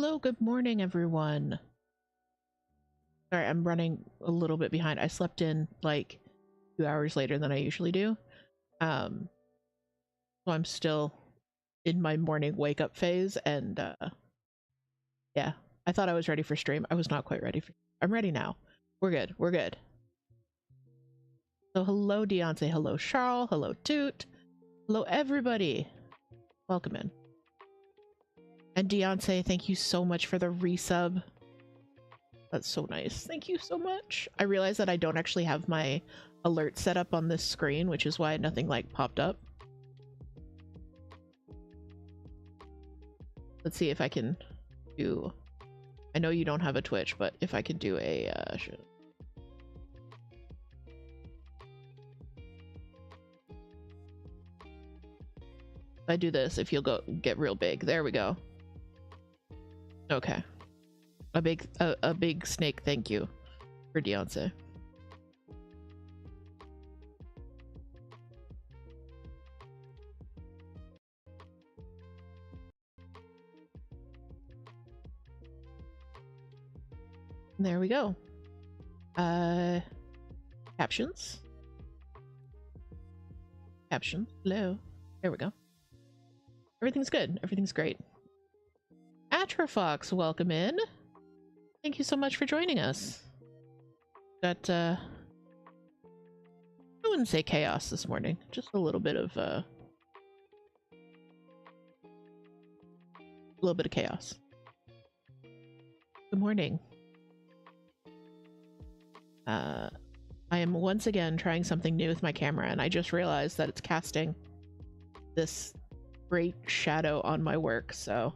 Hello, good morning, everyone. Sorry, I'm running a little bit behind. I slept in like 2 hours later than I usually do. So I'm still in my morning wake up phase, and yeah, I thought I was ready for stream. I was not quite ready for. I'm ready now. We're good. We're good. So hello, Deontay. Hello, Charles. Hello, Toot. Hello, everybody. Welcome in. And Deontay, thank you so much for the resub. That's so nice. Thank you so much. I realized that I don't actually have my alert set up on this screen, which is why nothing like popped up. Let's see if I can do. I know you don't have a Twitch, but if I could do a if I do this, if you'll go get real big. There we go. Okay. A big snake thank you for Deontay. There we go. Captions. Hello. There we go. Everything's good. Everything's great. Atrofox, welcome in. Thank you so much for joining us. Got I wouldn't say chaos this morning, just a little bit of chaos. Good morning. I am once again trying something new with my camera, and I just realized that it's casting this great shadow on my work, so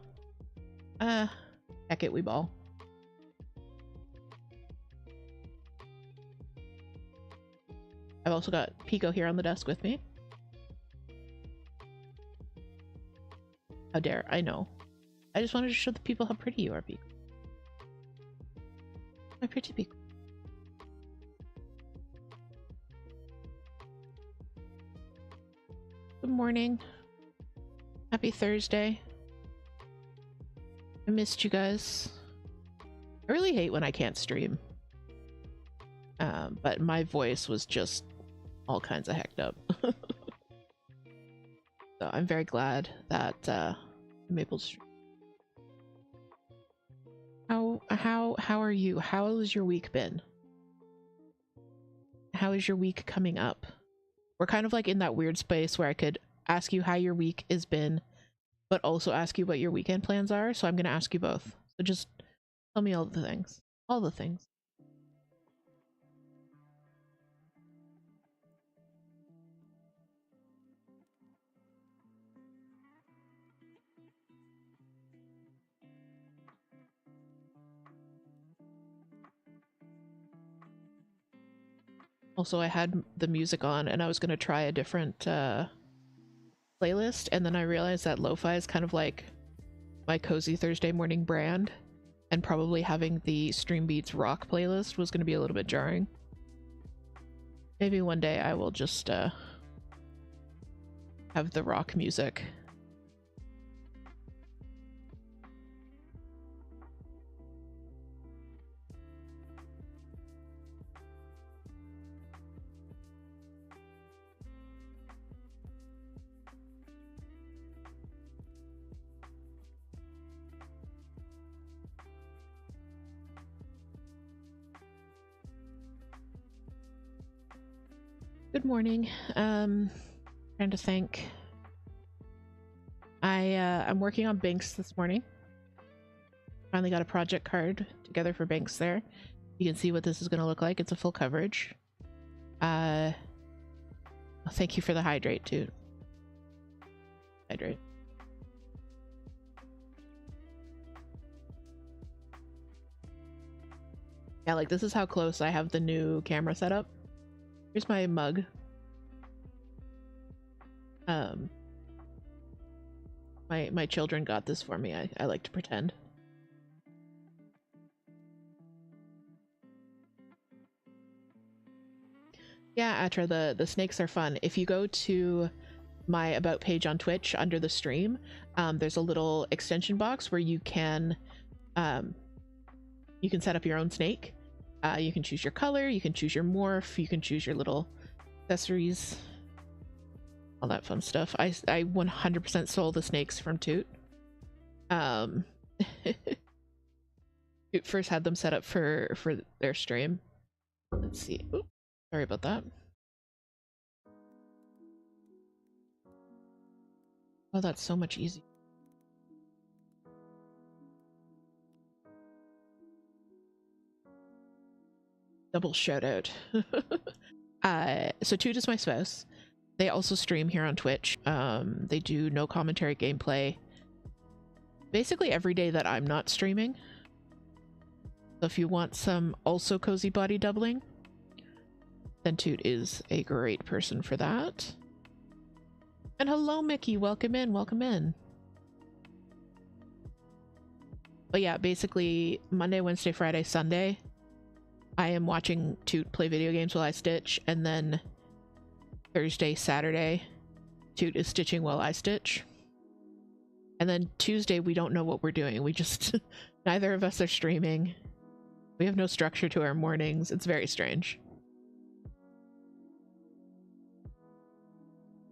heck it, we ball. I've also got Pico here on the desk with me. How dare, I know. I just wanted to show the people how pretty you are, Pico. My pretty Pico. Good morning. Happy Thursday. I missed you guys. I really hate when I can't stream. But my voice was just all kinds of hecked up. So I'm very glad that I'm able to stream. How are you? How has your week been? How is your week coming up? We're kind of like in that weird space where I could ask you how your week has been, but also ask you what your weekend plans are. So I'm going to ask you both. So just tell me all the things. All the things. Also, I had the music on and I was going to try a different playlist, and then I realized that lo-fi is kind of like my cozy Thursday morning brand, and probably having the Stream Beats rock playlist was going to be a little bit jarring. Maybe one day I will just have the rock music. Good morning. Trying to think. I'm working on Binks this morning. Finally got a project card together for Binks there. You can see what this is going to look like. It's a full coverage. Thank you for the hydrate too. Hydrate. Yeah, like this is how close I have the new camera set up. Here's my mug. My children got this for me. I like to pretend. Yeah, Atra, the snakes are fun. If you go to my about page on Twitch under the stream, there's a little extension box where you can You can set up your own snake. You can choose your color, you can choose your morph, you can choose your little accessories, all that fun stuff. I 100% stole the snakes from Toot. Toot first had them set up for their stream. Let's see. Oops, sorry about that. Oh, that's so much easier. Double shout out. So Toot is my spouse. They also stream here on Twitch. They do no commentary gameplay basically every day that I'm not streaming. So if you want some also cozy body doubling, then Toot is a great person for that. And hello, Mickey. Welcome in. Welcome in. But yeah, basically Monday, Wednesday, Friday, Sunday, I am watching Toot play video games while I stitch, and then Thursday, Saturday, Toot is stitching while I stitch. And then Tuesday, we don't know what we're doing. We just, neither of us are streaming. We have no structure to our mornings. It's very strange.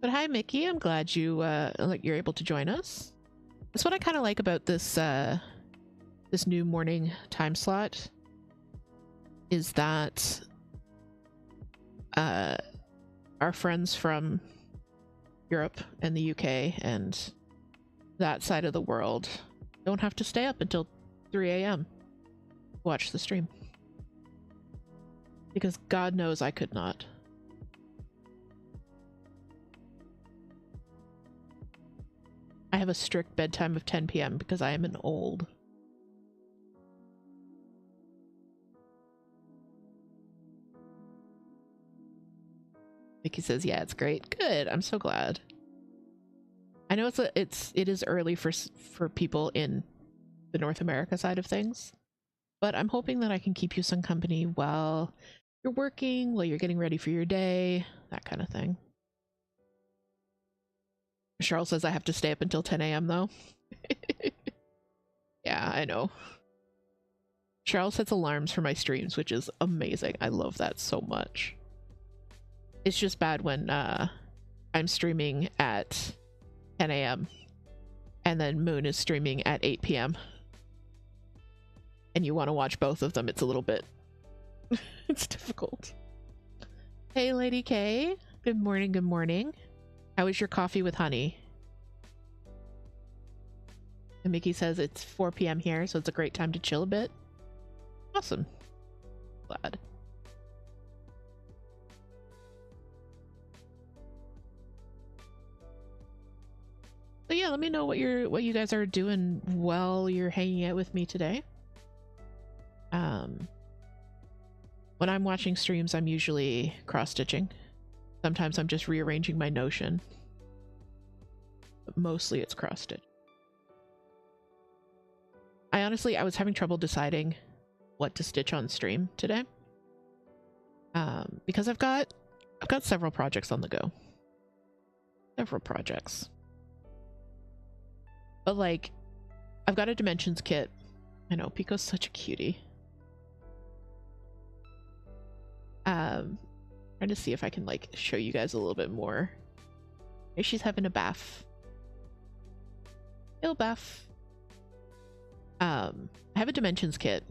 But hi, Mickey. I'm glad you're able to join us. That's what I kind of like about this this new morning time slot, is that our friends from Europe and the UK and that side of the world don't have to stay up until 3 a.m. to watch the stream. Because God knows I could not. I have a strict bedtime of 10 p.m. because I am an old. Vicky says, yeah, it's great. Good. I'm so glad. I know it is early for people in the North America side of things, but I'm hoping that I can keep you some company while you're working, while you're getting ready for your day, that kind of thing. Charles says I have to stay up until 10 a.m. though. Yeah, I know. Charles sets alarms for my streams, which is amazing. I love that so much. It's just bad when I'm streaming at 10 a.m. and then Moon is streaming at 8 p.m. and you want to watch both of them. It's a little bit it's difficult. Hey, Lady K. Good morning, good morning. How is your coffee with honey? And Mickey says it's 4 p.m. here, so it's a great time to chill a bit. Awesome. Glad. So yeah, let me know what you guys are doing while you're hanging out with me today. When I'm watching streams, I'm usually cross-stitching. Sometimes I'm just rearranging my notion. But mostly it's cross-stitch. I was having trouble deciding what to stitch on stream today. Because I've got several projects on the go. Several projects. But like, I've got a dimensions kit. I know, Pico's such a cutie. Trying to see if I can like show you guys a little bit more. Maybe she's having a bath. Ill bath. I have a dimensions kit,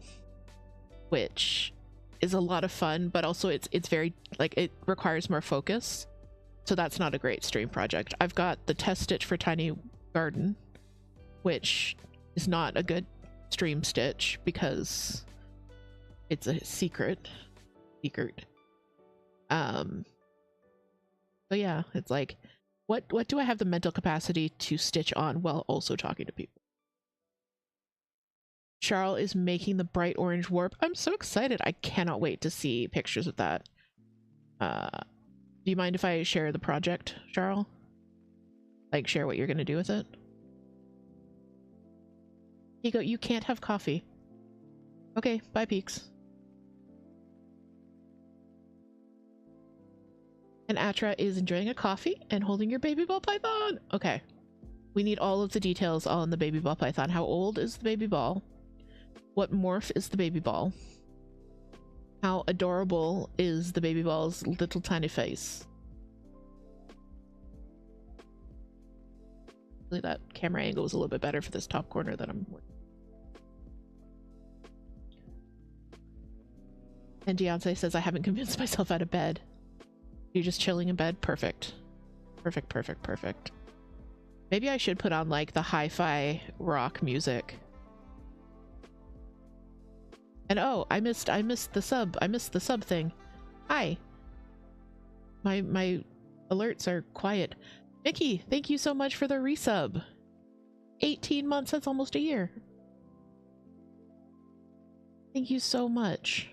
which is a lot of fun, but also it's very like, it requires more focus. So that's not a great stream project. I've got the test stitch for Tiny Garden, which is not a good stream stitch because it's a secret. So yeah, it's like, what do I have the mental capacity to stitch on while also talking to people? Charles is making the bright orange warp. I'm so excited. I cannot wait to see pictures of that. Do you mind if I share the project, Charles? Like, share what you're gonna do with it? Pico, you can't have coffee. Okay, bye, Peaks. And Atra is enjoying a coffee and holding your baby ball python. Okay. We need all of the details on the baby ball python. How old is the baby ball? What morph is the baby ball? How adorable is the baby ball's little tiny face? Really, that camera angle was a little bit better for this top corner that I'm working. And Beyonce says, I haven't convinced myself out of bed. You're just chilling in bed? Perfect. Perfect, perfect, perfect. Maybe I should put on like the hi-fi rock music. And oh, I missed the sub. I missed the sub thing. Hi. My alerts are quiet. Mickey, thank you so much for the resub. 18 months, that's almost a year. Thank you so much.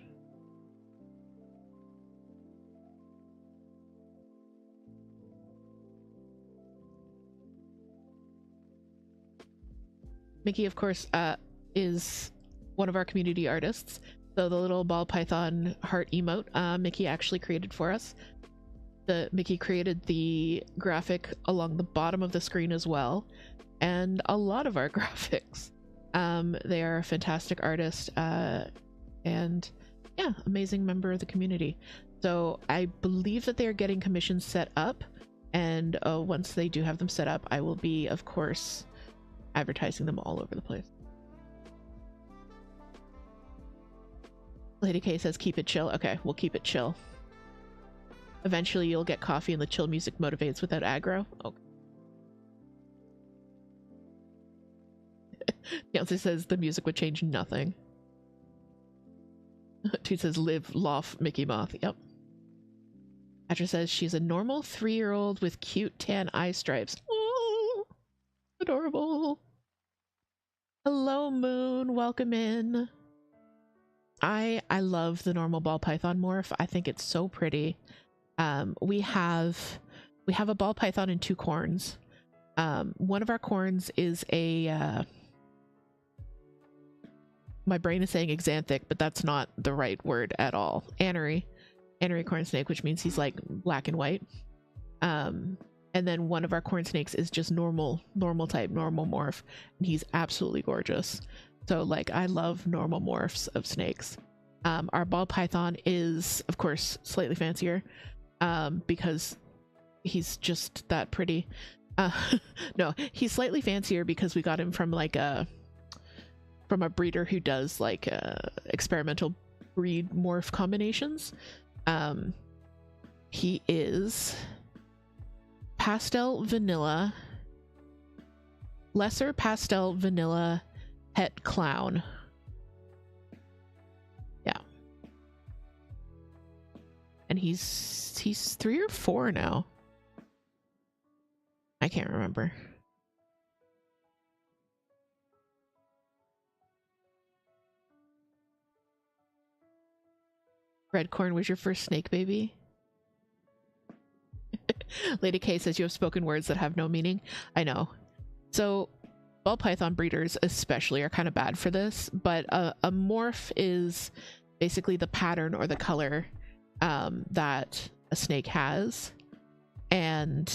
Mickey, of course, is one of our community artists. So the little ball python heart emote, Mickey actually created for us. Mickey created the graphic along the bottom of the screen as well, and a lot of our graphics. They are a fantastic artist, and yeah, amazing member of the community. So I believe that they are getting commissions set up, and once they do have them set up, I will be, of course, advertising them all over the place. Lady K says keep it chill. Okay, we'll keep it chill. Eventually you'll get coffee and the chill music motivates without aggro. Okay. Beyonce says the music would change nothing. Toot says live, laugh, Mickey Moth. Yep. Atra says she's a normal 3-year-old with cute tan eye stripes. Oh, adorable. Hello, Moon. Welcome in. I love the normal ball python morph. I think it's so pretty. We have a ball python and 2 corns. One of our corns is a my brain is saying axanthic, but that's not the right word at all. Anery corn snake, which means he's like black and white. And then one of our corn snakes is just normal type, normal morph, and he's absolutely gorgeous. So like I love normal morphs of snakes. Our ball python is of course slightly fancier, because he's just that pretty. No, he's slightly fancier because we got him from like a breeder who does like experimental breed morph combinations. He is pastel vanilla, lesser pastel vanilla het clown. Yeah. And he's 3 or 4 now. I can't remember. Red corn was your first snake baby? Lady K says you have spoken words that have no meaning. I know. So ball python breeders especially are kind of bad for this, but a morph is basically the pattern or the color that a snake has. And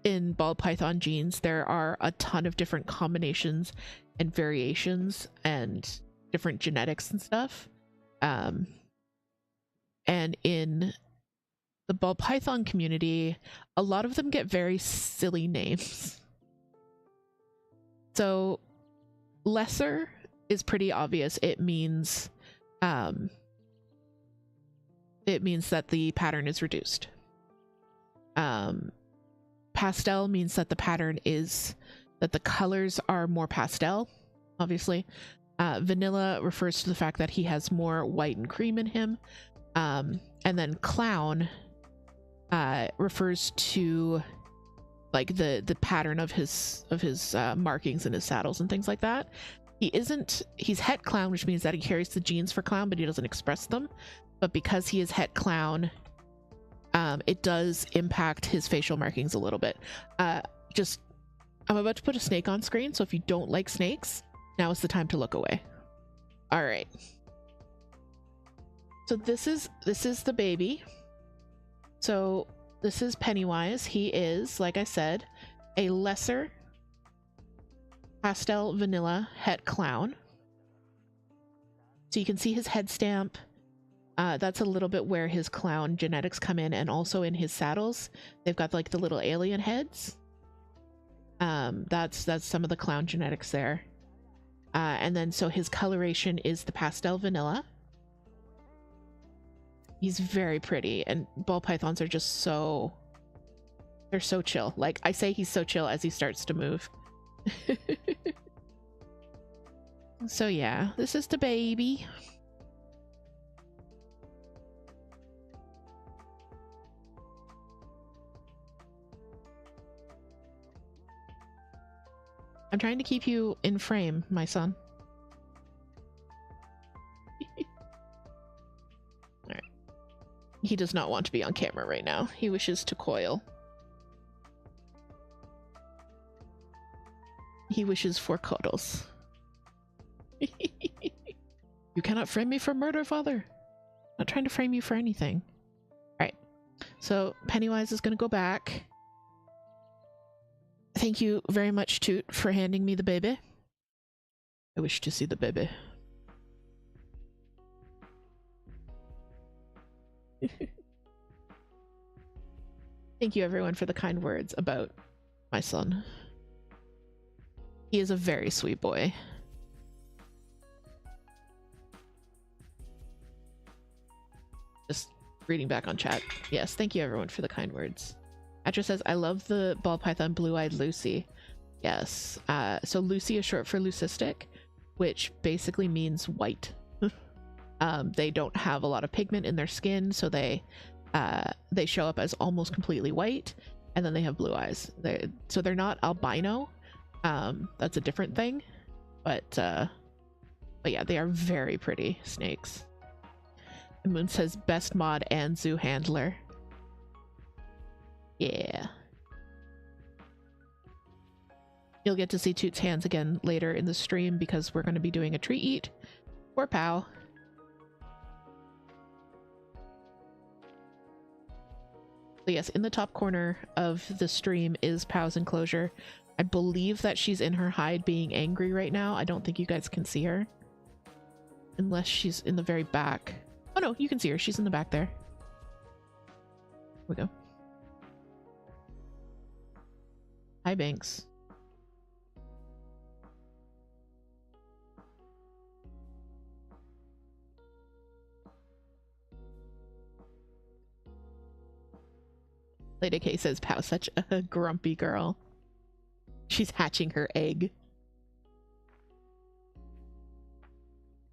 in ball python genes, there are a ton of different combinations and variations and different genetics and stuff. And in the ball python community, a lot of them get very silly names. So lesser is pretty obvious. It means that the pattern is reduced. Pastel means that the pattern is that the colors are more pastel, obviously. Vanilla refers to the fact that he has more white and cream in him. And then clown refers to like the pattern of his markings and his saddles and things like that. He's het clown, which means that he carries the genes for clown, but he doesn't express them. But because he is het clown, it does impact his facial markings a little bit. I'm about to put a snake on screen, so if you don't like snakes, now is the time to look away. All right. So this is the baby. So this is Pennywise. He is, like I said, a lesser pastel vanilla het clown. So you can see his head stamp. That's a little bit where his clown genetics come in, and also in his saddles they've got like the little alien heads. That's some of the clown genetics there. And then so his coloration is the pastel vanilla. He's very pretty, and ball pythons are just so, they're so chill. Like, I say he's so chill as he starts to move. So yeah, this is the baby. I'm trying to keep you in frame, my son. Alright. He does not want to be on camera right now. He wishes to coil. He wishes for cuddles. You cannot frame me for murder, father. I'm not trying to frame you for anything. Alright. So Pennywise is going to go back. Thank you very much, Toot, for handing me the baby. I wish to see the baby. Thank you, everyone, for the kind words about my son. He is a very sweet boy. Just reading back on chat. Yes, thank you, everyone, for the kind words. Atra says, I love the ball python blue-eyed Lucy. Yes. So Lucy is short for leucistic, which basically means white. They don't have a lot of pigment in their skin, so they show up as almost completely white, and then they have blue eyes. So they're not albino. That's a different thing. But yeah, they are very pretty snakes. And Moon says, best mod and zoo handler. Yeah. You'll get to see Toot's hands again later in the stream because we're going to be doing a treat eat for Pow. So yes, in the top corner of the stream is Pow's enclosure. I believe that she's in her hide being angry right now. I don't think you guys can see her. Unless she's in the very back. Oh no, you can see her. She's in the back there. Here we go. Hi, Banks. Lady K says, Pow, such a grumpy girl. She's hatching her egg.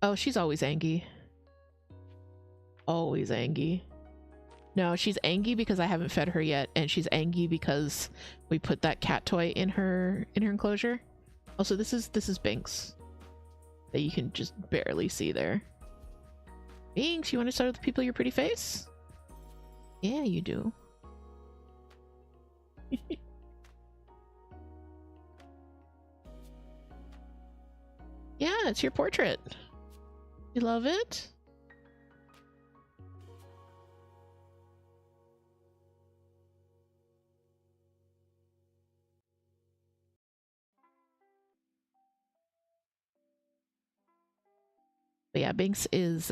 Oh, she's always angry. Always angry. No, she's angry because I haven't fed her yet, and she's angry because we put that cat toy in her enclosure. Also, this is Binks that you can just barely see there. Binks, you want to start with the people your pretty face? Yeah, you do. Yeah, it's your portrait. You love it? But yeah, Binks is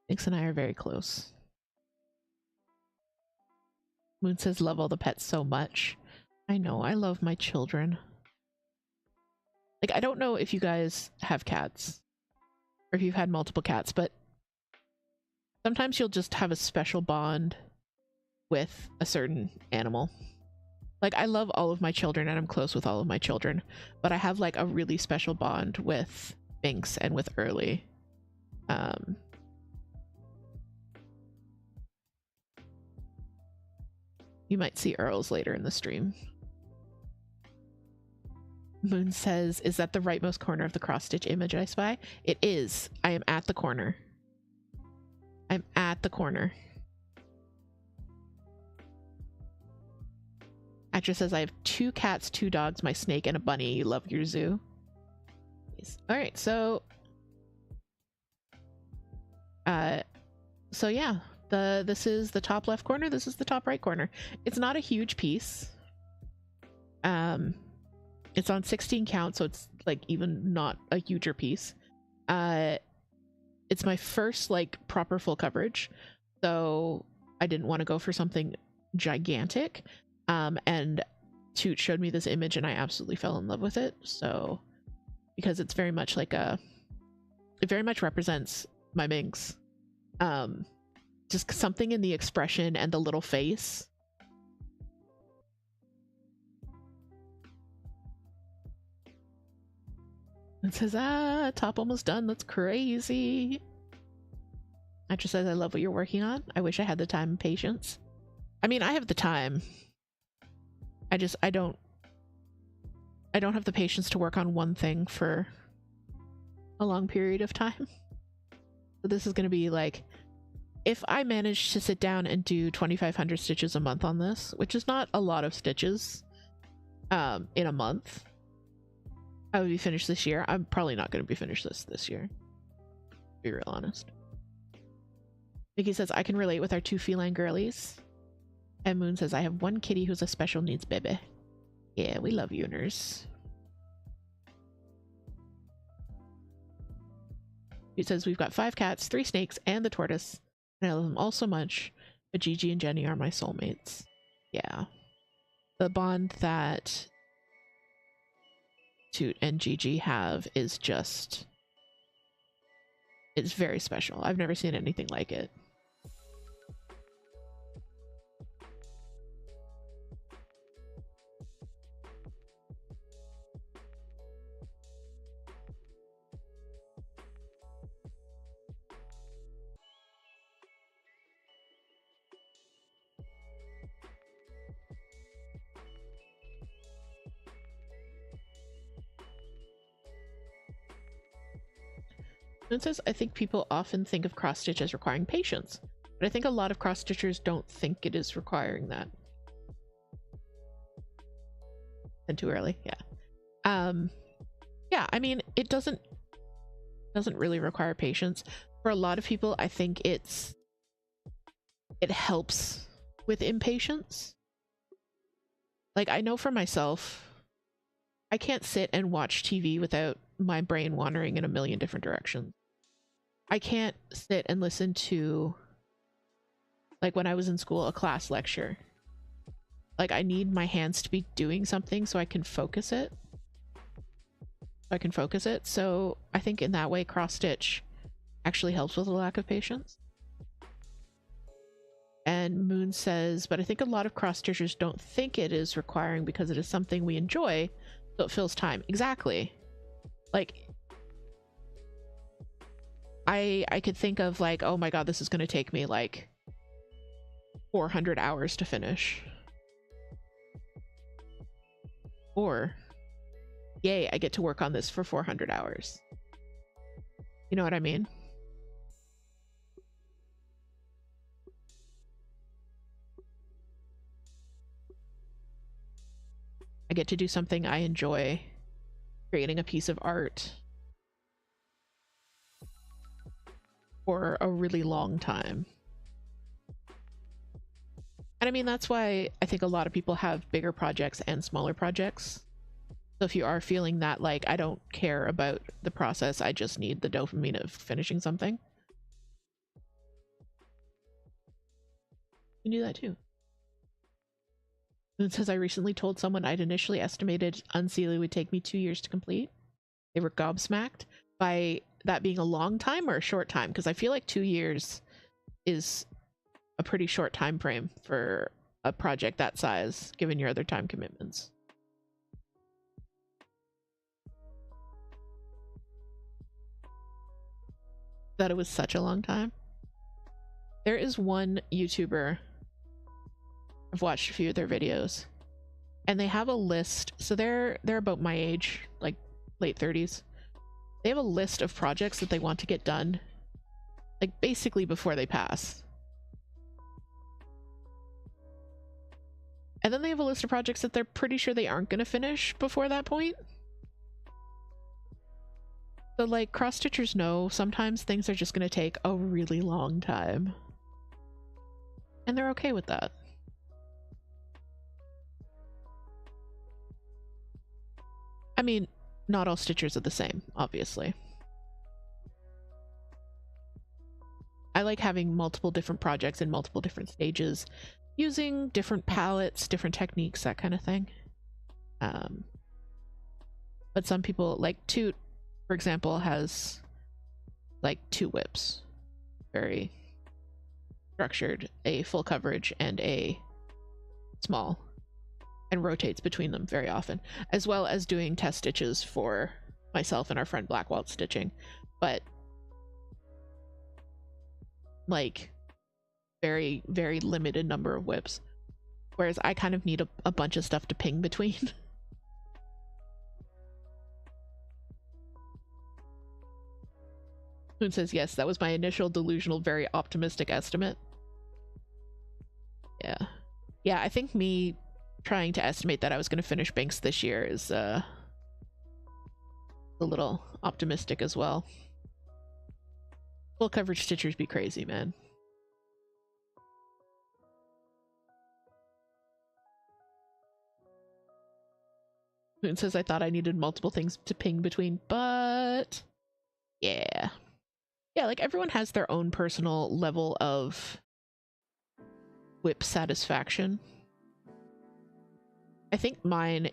Binks and I are very close. Moon says, love all the pets so much. I know, I love my children. Like, I don't know if you guys have cats or if you've had multiple cats, but sometimes you'll just have a special bond with a certain animal. Like, I love all of my children and I'm close with all of my children, but I have like a really special bond with Binks and with Early. You might see Earls later in the stream. Moon says, is that the rightmost corner of the cross-stitch image I spy? It is. I am at the corner. I'm at the corner. Actress says, I have 2 cats, 2 dogs, my snake, and a bunny. You love your zoo. Alright, so yeah, this is the top left corner, this is the top right corner. It's not a huge piece. It's on 16 count, so it's like even not a huger piece. It's my first like proper full coverage, so I didn't want to go for something gigantic. And Toot showed me this image and I absolutely fell in love with it. So because it's very much like it very much represents my Minx. Just something in the expression and the little face. It says, top almost done. That's crazy. Actress says, I love what you're working on. I wish I had the time and patience. I mean, I have the time. I don't have the patience to work on one thing for a long period of time. So this is going to be like, if I manage to sit down and do 2,500 stitches a month on this, which is not a lot of stitches in a month, I would be finished this year. I'm probably not going to be finished this year, to be real honest. Nikki says, I can relate with our two feline girlies. And Moon says, I have one kitty who's a special needs baby. Yeah, we love you, nurse. He says, we've got 5 cats, 3 snakes, and the tortoise. And I love them all so much. But Gigi and Jenny are my soulmates. Yeah. The bond that Toot and Gigi have is just... it's very special. I've never seen anything like it. It says, I think people often think of cross stitch as requiring patience, but I think a lot of cross stitchers don't think it is requiring that. And too early, yeah. Yeah, I mean, it doesn't really require patience. For a lot of people, I think it helps with impatience. Like, I know for myself, I can't sit and watch TV without my brain wandering in a million different directions. I can't sit and listen to, like when I was in school, a class lecture. Like, I need my hands to be doing something so I can focus it. So I think in that way, cross stitch actually helps with a lack of patience. And Moon says, but I think a lot of cross stitchers don't think it is requiring because it is something we enjoy, so it fills time. Exactly. Like, I could think of like, oh my god, this is going to take me like 400 hours to finish. Or, yay, I get to work on this for 400 hours. You know what I mean? I get to do something I enjoy, creating a piece of art for a really long time. And I mean, that's why I think a lot of people have bigger projects and smaller projects. So if you are feeling that, like, I don't care about the process, I just need the dopamine of finishing something, you can do that too. And it says, I recently told someone I'd initially estimated Unseelie would take me 2 years to complete. They were gobsmacked by that being a long time or a short time, because I feel like 2 years is a pretty short time frame for a project that size, given your other time commitments. That it was such a long time. There is one YouTuber, I've watched a few of their videos, and they have a list. So they're about my age, like late 30s. They have a list of projects that they want to get done, like basically before they pass. And then they have a list of projects that they're pretty sure they aren't going to finish before that point. So like, cross stitchers know sometimes things are just going to take a really long time. And they're okay with that. I mean, not all stitchers are the same, obviously. I like having multiple different projects in multiple different stages, using different palettes, different techniques, that kind of thing. But some people, like Toot, for example, has like 2 whips. Very structured, a full coverage and a small, and rotates between them very often, as well as doing test stitches for myself and our friend Blackwald stitching, but like very, very limited number of whips, whereas I kind of need a bunch of stuff to ping between. Moon says, yes, that was my initial delusional, very optimistic estimate. Yeah. Yeah, I think me trying to estimate that I was going to finish Binks this year is a little optimistic as well. Full coverage stitchers be crazy, man. Moon says, I thought I needed multiple things to ping between, but yeah. Yeah, like everyone has their own personal level of whip satisfaction. I think mine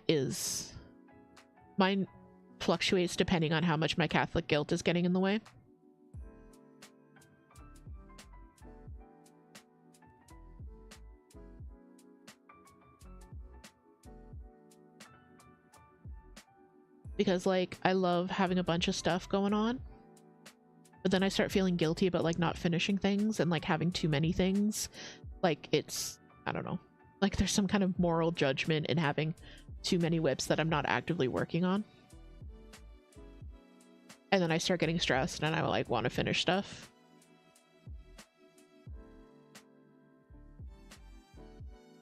fluctuates depending on how much my Catholic guilt is getting in the way. Because like I love having a bunch of stuff going on, but then I start feeling guilty about like not finishing things and like having too many things. Like it's, I don't know, like there's some kind of moral judgment in having too many whips that I'm not actively working on. And then I start getting stressed and I like want to finish stuff.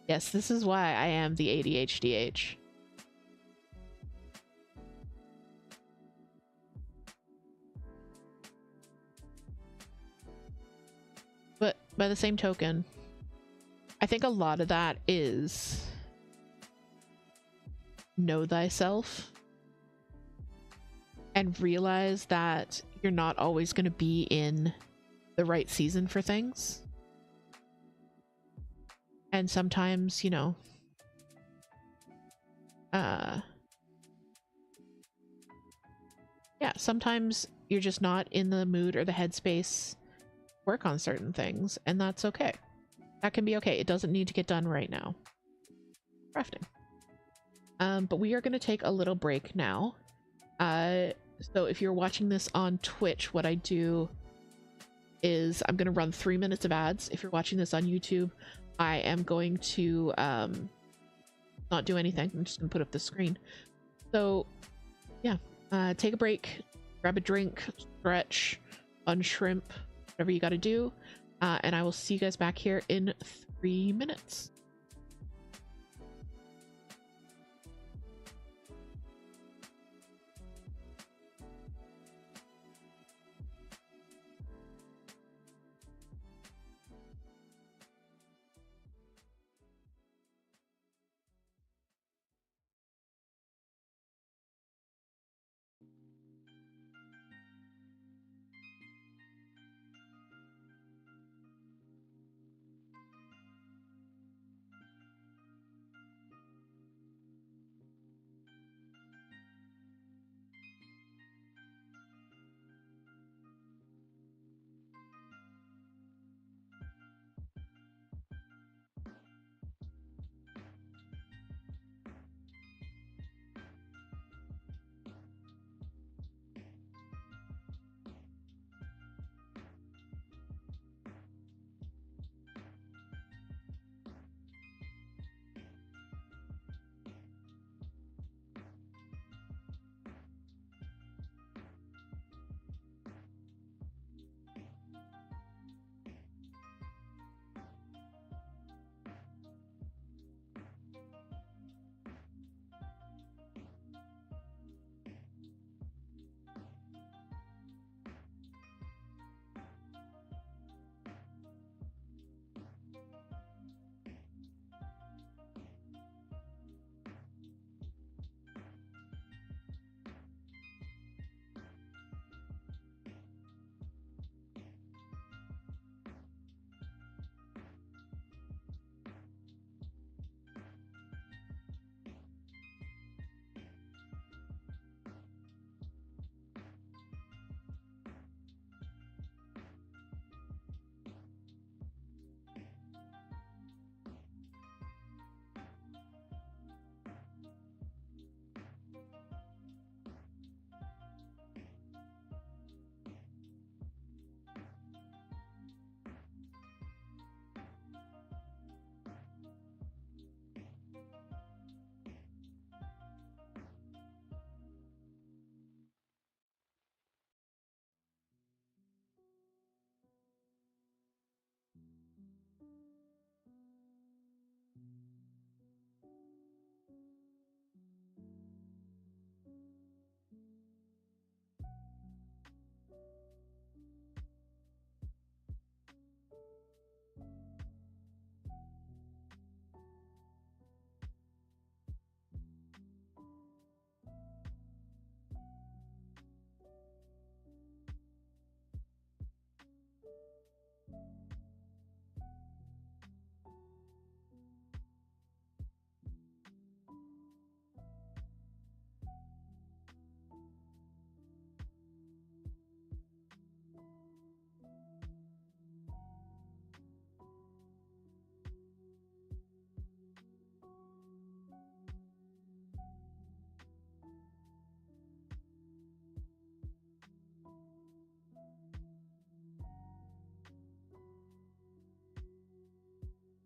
Yes, this is why I am the ADHDH. But by the same token, I think a lot of that is know thyself and realize that you're not always going to be in the right season for things. And sometimes, you know, yeah, sometimes you're just not in the mood or the headspace to work on certain things, and that's okay. That can be okay. It doesn't need to get done right now. Crafting. But we are going to take a little break now. So if you're watching this on Twitch, what I do is I'm going to run 3 minutes of ads. If you're watching this on YouTube, I am going to not do anything. I'm just going to put up the screen. So yeah, take a break, grab a drink, stretch, unshrimp, whatever you got to do. And I will see you guys back here in 3 minutes.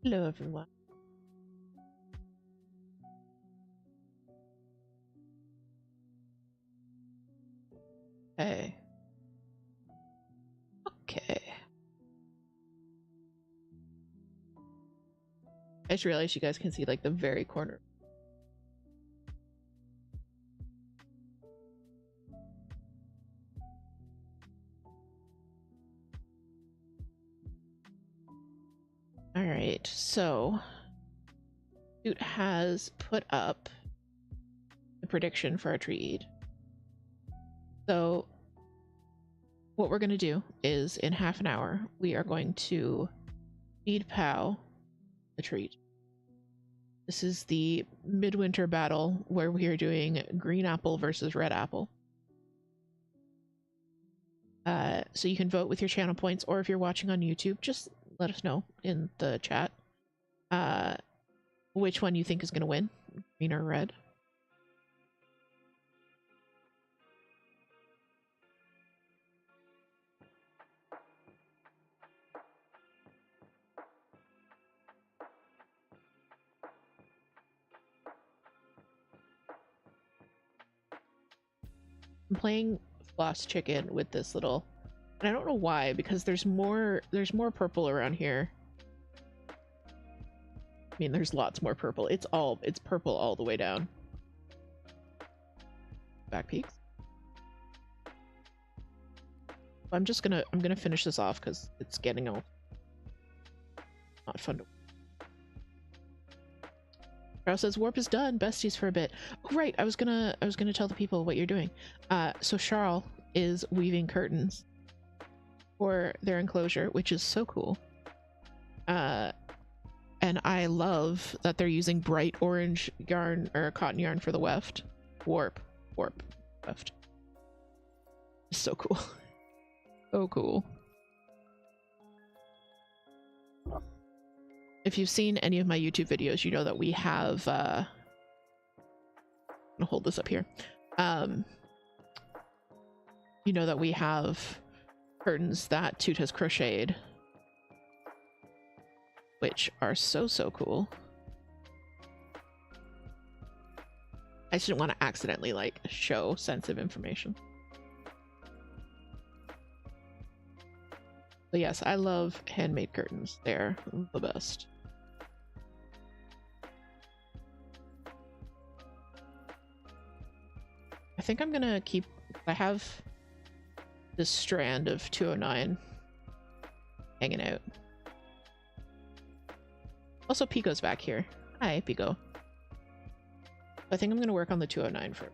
Hello, everyone. Okay. Okay. I just realized you guys can see like the very corner. All right, so Toot has put up the prediction for a treat. So what we're going to do is in half an hour, we are going to feed Pow the treat. This is the midwinter battle where we are doing green apple versus red apple. So you can vote with your channel points, or if you're watching on YouTube, just let us know in the chat which one you think is going to win, green or red. I'm playing Floss Chicken with this little, and I don't know why, because there's more purple around here. I mean, there's lots more purple. It's purple all the way down. Back peaks. I'm gonna finish this off because it's getting all not fun to. Charles says warp is done, besties for a bit. Oh right, I was gonna tell the people what you're doing. So Charles is weaving curtains for their enclosure, which is so cool. And I love that they're using bright orange yarn or cotton yarn for the weft. Warp weft. It's so cool. So cool. If you've seen any of my YouTube videos, you know that we have I'm gonna hold this up here. You know that we have curtains that Toot has crocheted, which are so cool. I just didn't want to accidentally like show sensitive information. But yes, I love handmade curtains. They're the best. I think I'm gonna keep, I have this strand of 209 hanging out. Also, Pico's back here. Hi, Pico. I think I'm gonna work on the 209 first.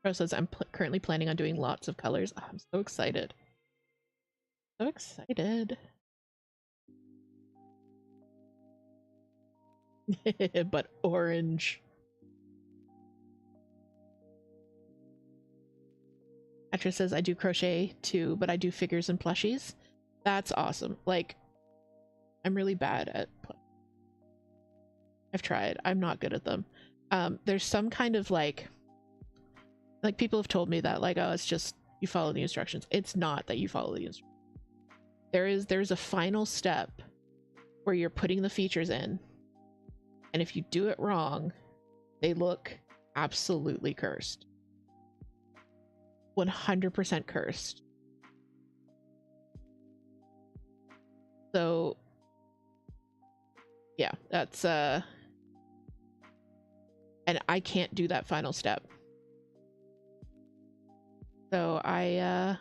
Pro says I'm currently planning on doing lots of colors. Oh, I'm so excited. So excited. But orange. Atra says I do crochet too, but I do figures and plushies. That's awesome. Like, I'm really bad at I've tried. I'm not good at them. There's some kind of like people have told me that like, oh, it's just you follow the instructions. It's not that you follow the instructions. There's a final step where you're putting the features in, and if you do it wrong, they look absolutely cursed. 100% cursed. So yeah, that's and I can't do that final step. So I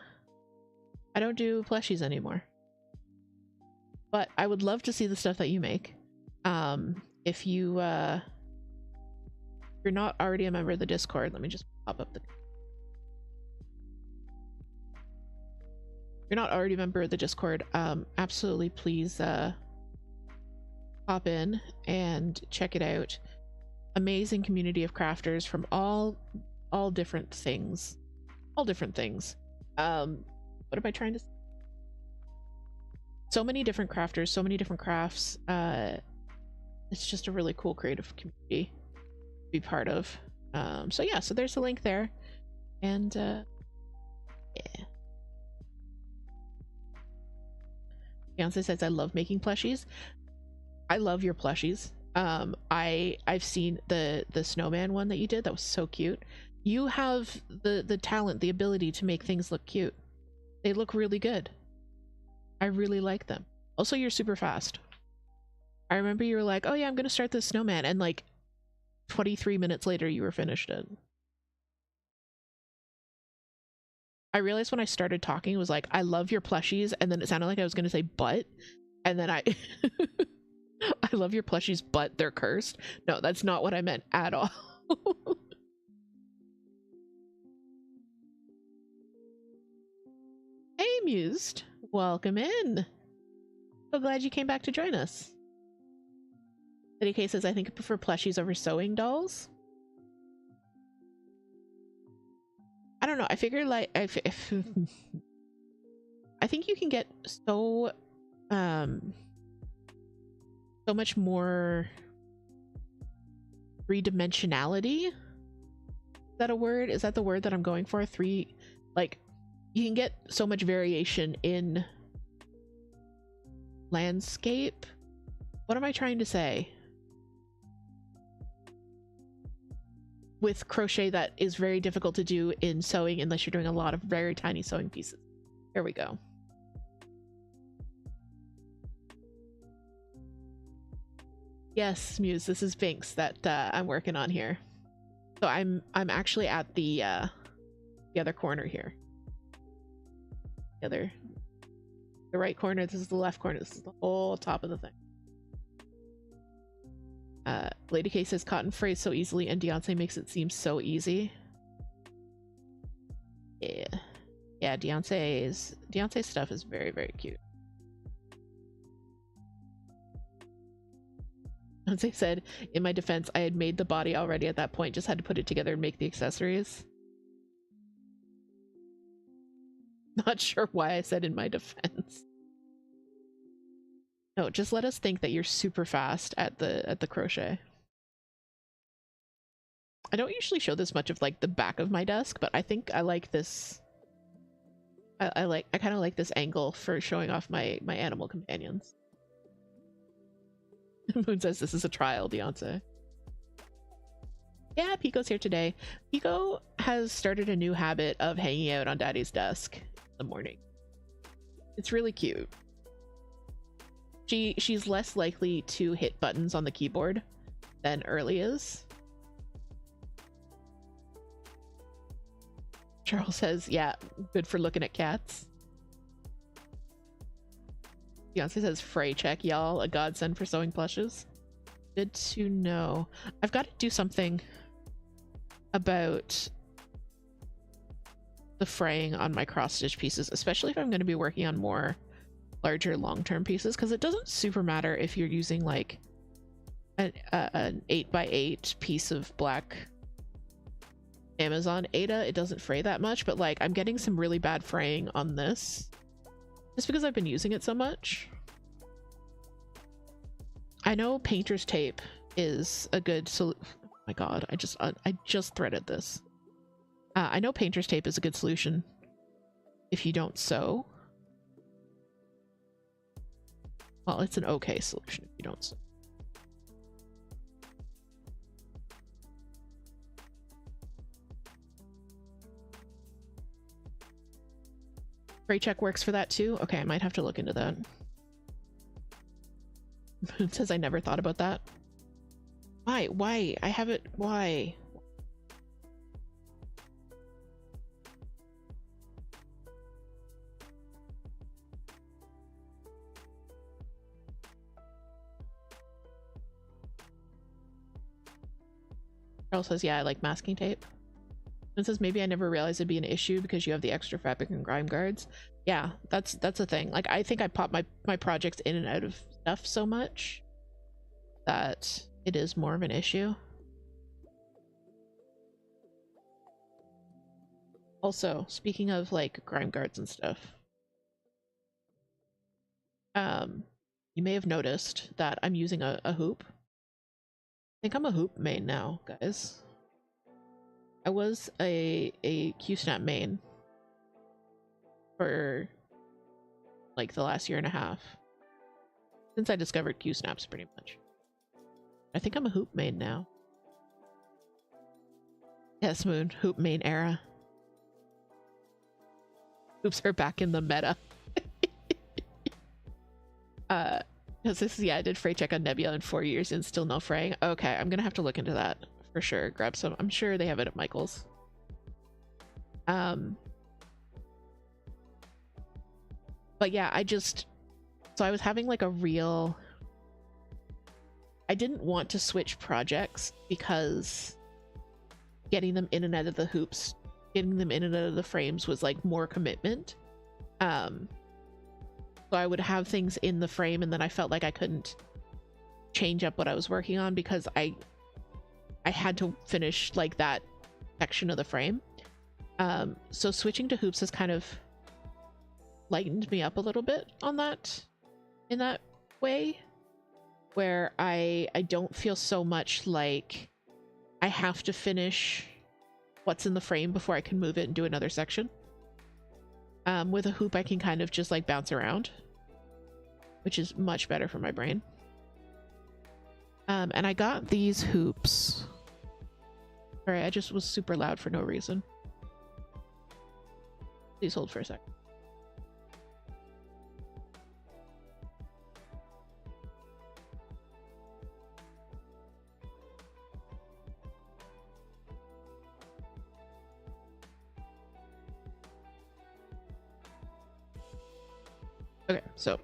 don't do plushies anymore. But I would love to see the stuff that you make. If you're not already a member of the Discord, let me just pop up the. If you're not already a member of the Discord, absolutely please pop in and check it out. Amazing community of crafters from all different things. All different things. What am I trying to say? So many different crafters, so many different crafts. it's just a really cool creative community to be part of. So yeah, so there's a link there, and yeah. Beyonce says, I love making plushies. I love your plushies. I've seen the snowman one that you did. That was so cute. You have the talent, the ability to make things look cute. They look really good. I really like them. Also, you're super fast. I remember you were like, oh yeah, I'm gonna start this snowman, and like 23 minutes later you were finished it. I realized when I started talking, it was like, I love your plushies, and then it sounded like I was gonna say but, and then I I love your plushies, but they're cursed. No, that's not what I meant at all. Hey, Mused. Welcome in. So glad you came back to join us. Fedi K says, I think I prefer plushies over sewing dolls. I don't know. I figure like I think you can get so much more three-dimensionality. Is that a word? Is that the word that I'm going for? Like you can get so much variation in landscape. What am I trying to say? With crochet that is very difficult to do in sewing unless you're doing a lot of very tiny sewing pieces. Here we go. Yes, Muse, this is Binks that I'm working on here. So I'm actually at the other corner here. The right corner, this is the left corner, this is the whole top of the thing. Lady K says cotton frays so easily and Beyonce makes it seem so easy. Yeah, Beyonce's stuff is very, very cute. Beyonce said, in my defense, I had made the body already at that point, just had to put it together and make the accessories. Not sure why I said in my defense. No, just let us think that you're super fast at the crochet. I don't usually show this much of like the back of my desk, but I think I like this. I kind of like this angle for showing off my animal companions. Moon says this is a trial, Beyonce. Yeah, Pico's here today. Pico has started a new habit of hanging out on Daddy's desk in the morning. It's really cute. She's less likely to hit buttons on the keyboard than Early is. Charles says, yeah, good for looking at cats. Beyonce says, fray check, y'all. A godsend for sewing plushes. Good to know. I've got to do something about the fraying on my cross-stitch pieces, especially if I'm going to be working on more larger long-term pieces, because it doesn't super matter if you're using like an 8x8 piece of black Amazon Ada. It doesn't fray that much, but like I'm getting some really bad fraying on this just because I've been using it so much. I know painter's tape is a good oh my god, I just threaded this. I know painter's tape is a good solution if you don't sew. Well, it's an okay solution if you don't sew. Fray check works for that too? Okay, I might have to look into that. It says I never thought about that. Why? I have it. Why? Carl says, yeah, I like masking tape. It says, maybe I never realized it'd be an issue because you have the extra fabric and grime guards. Yeah, that's a thing. Like, I think I pop my projects in and out of stuff so much that it is more of an issue. Also, speaking of like grime guards and stuff, you may have noticed that I'm using a hoop think I'm a hoop main now, guys. I was a Q-snap main for like the last year and a half. Since I discovered Q-snaps, pretty much. I think I'm a hoop main now. Yes, Moon, hoop main era. Hoops are back in the meta. Because this is, yeah, I did fray check on Nebula in 4 years and still no fraying. Okay, I'm gonna have to look into that for sure. Grab some. I'm sure they have it at Michael's. But yeah, so I was having like a real, I didn't want to switch projects because getting them in and out of the hoops, getting them in and out of the frames was like more commitment. So I would have things in the frame and then I felt like I couldn't change up what I was working on because I had to finish like that section of the frame. So switching to hoops has kind of lightened me up a little bit on that, in that way, where I don't feel so much like I have to finish what's in the frame before I can move it and do another section. With a hoop I can kind of just like bounce around, which is much better for my brain. And I got these hoops. Sorry, I just was super loud for no reason. Please hold for a sec. Okay, so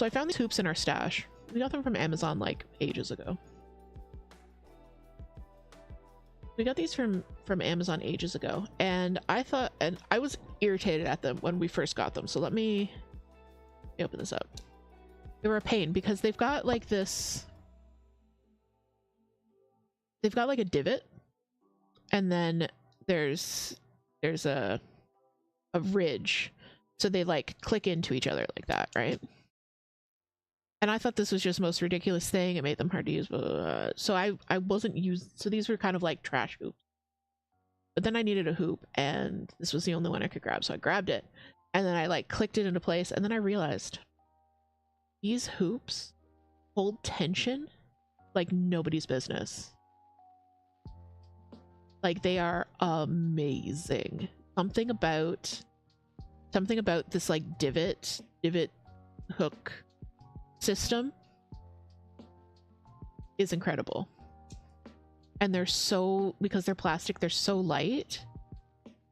I found these hoops in our stash. We got them from Amazon like ages ago. We got these from Amazon ages ago, and I thought, and I was irritated at them when we first got them. So let me open this up. They were a pain because they've got like this, they've got like a divot, and then there's a ridge, so they like click into each other like that, right? And I thought this was just the most ridiculous thing. It made them hard to use. So I wasn't used. So these were kind of like trash hoops. But then I needed a hoop, and this was the only one I could grab. So I grabbed it, and then I like clicked it into place. And then I realized these hoops hold tension like nobody's business. Like they are amazing. Something about this like divot hook system is incredible. And they're so, because they're plastic, they're so light.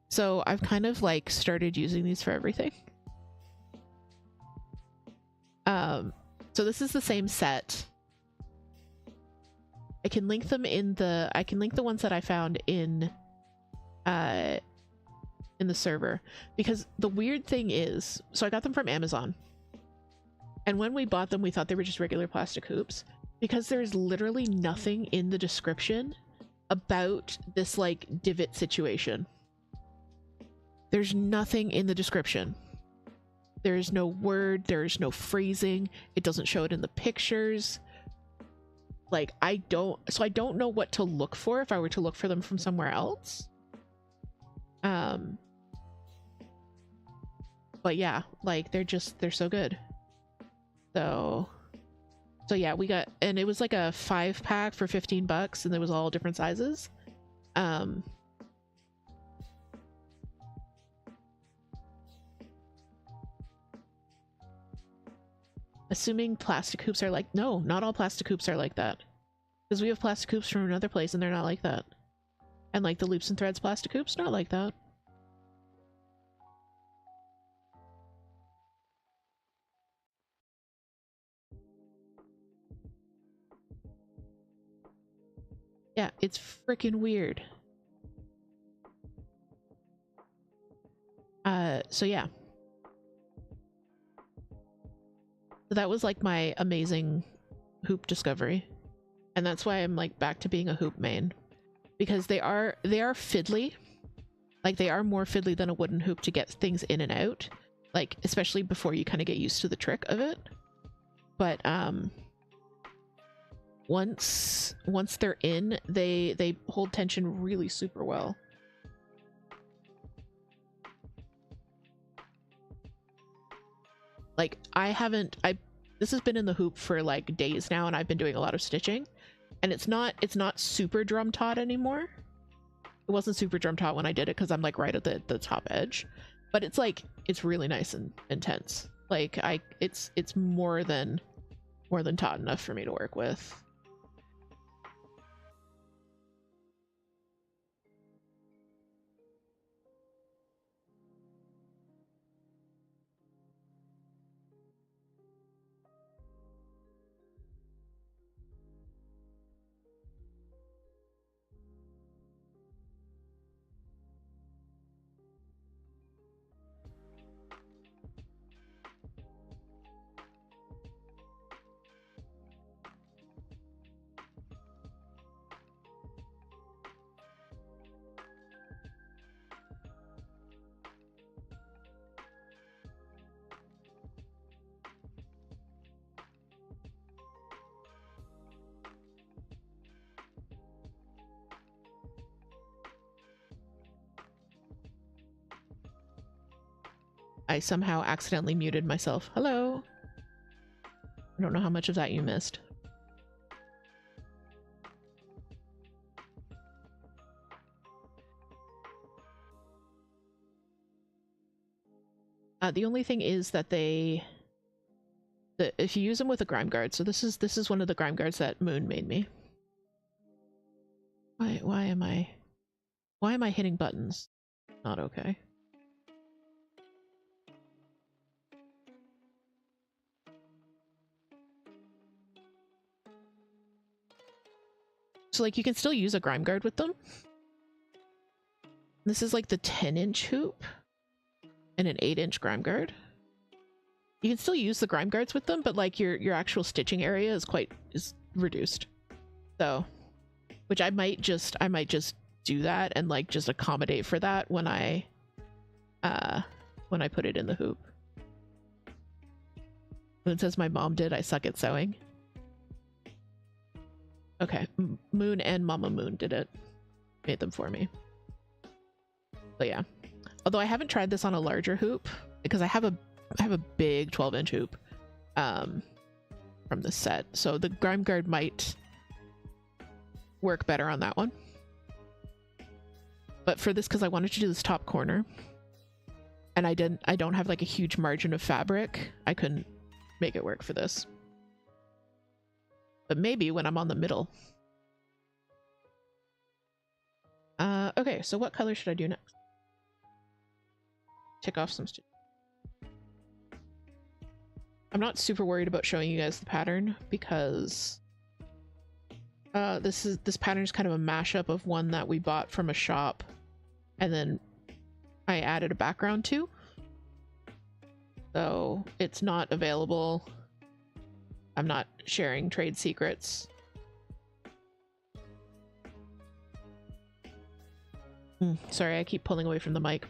So I've kind of like started using these for everything. So this is the same set. I can link them in the, I can link the ones that I found in the server, because the weird thing is, so I got them from Amazon, and when we bought them we thought they were just regular plastic hoops, because there is literally nothing in the description about this like divot situation. There's nothing in the description. There is no word, there is no phrasing, it doesn't show it in the pictures. Like I don't know what to look for if I were to look for them from somewhere else. But yeah, like they're so good. So yeah, we got, and it was like a 5-pack for $15, and it was all different sizes. Assuming plastic hoops are like, no, not all plastic hoops are like that. Because we have plastic hoops from another place and they're not like that. And like the loops and threads plastic hoops, not like that. Yeah, it's freaking weird. So yeah. So that was like my amazing hoop discovery. And that's why I'm like back to being a hoop main. Because they are fiddly. Like they are more fiddly than a wooden hoop to get things in and out. Like especially before you kind of get used to the trick of it. But once they're in, they hold tension really super well. Like this has been in the hoop for like days now, and I've been doing a lot of stitching, and it's not super drum taut anymore. It wasn't super drum taut when I did it because I'm like right at the top edge, but it's like it's really nice and intense. Like it's more than taut enough for me to work with. I somehow accidentally muted myself. Hello. I don't know how much of that you missed. The only thing is that if you use them with a grime guard, so this is one of the grime guards that Moon made me. Why am I hitting buttons? Not okay. So like you can still use a grime guard with them. This is like the 10-inch hoop and an 8-inch grime guard. You can still use the grime guards with them, but like your actual stitching area is reduced. So, which I might just do that and like just accommodate for that when I put it in the hoop. When it says my mom did, I suck at sewing. Okay, Moon and Mama Moon did it. Made them for me. But yeah. Although I haven't tried this on a larger hoop because I have a big 12-inch hoop from the set. So the grime guard might work better on that one. But for this, because I wanted to do this top corner and I don't have like a huge margin of fabric, I couldn't make it work for this. But maybe when I'm on the middle. Okay, so what color should I do next? Tick off some stitches. I'm not super worried about showing you guys the pattern because this pattern is kind of a mashup of one that we bought from a shop and then I added a background to. So it's not available. I'm not sharing trade secrets. Sorry, I keep pulling away from the mic.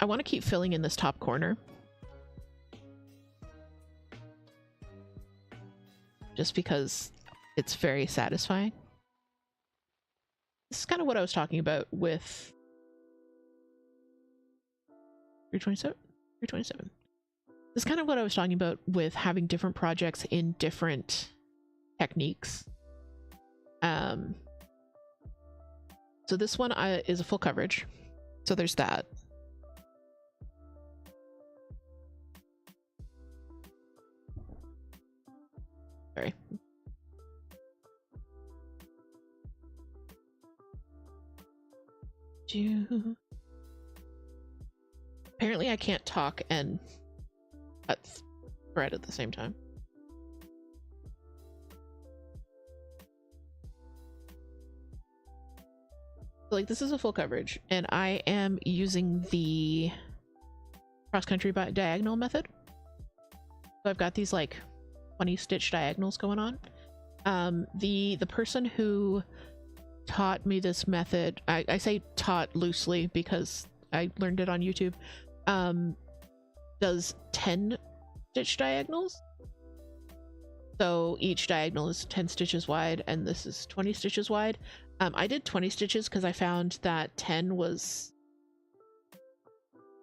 I want to keep filling in this top corner. Just because it's very satisfying. This is kind of what I was talking about with 327? 327. This is kind of what I was talking about with having different projects in different techniques. So this one is a full coverage. So there's that. Sorry. Apparently I can't talk and cut thread at the same time. So, like, this is a full coverage and I am using the cross-country diagonal method. So I've got these like 20 stitch diagonals going on. The person who taught me this method, I say taught loosely because I learned it on YouTube, does 10 stitch diagonals. So each diagonal is 10 stitches wide, and this is 20 stitches wide. I did 20 stitches because I found that 10 was...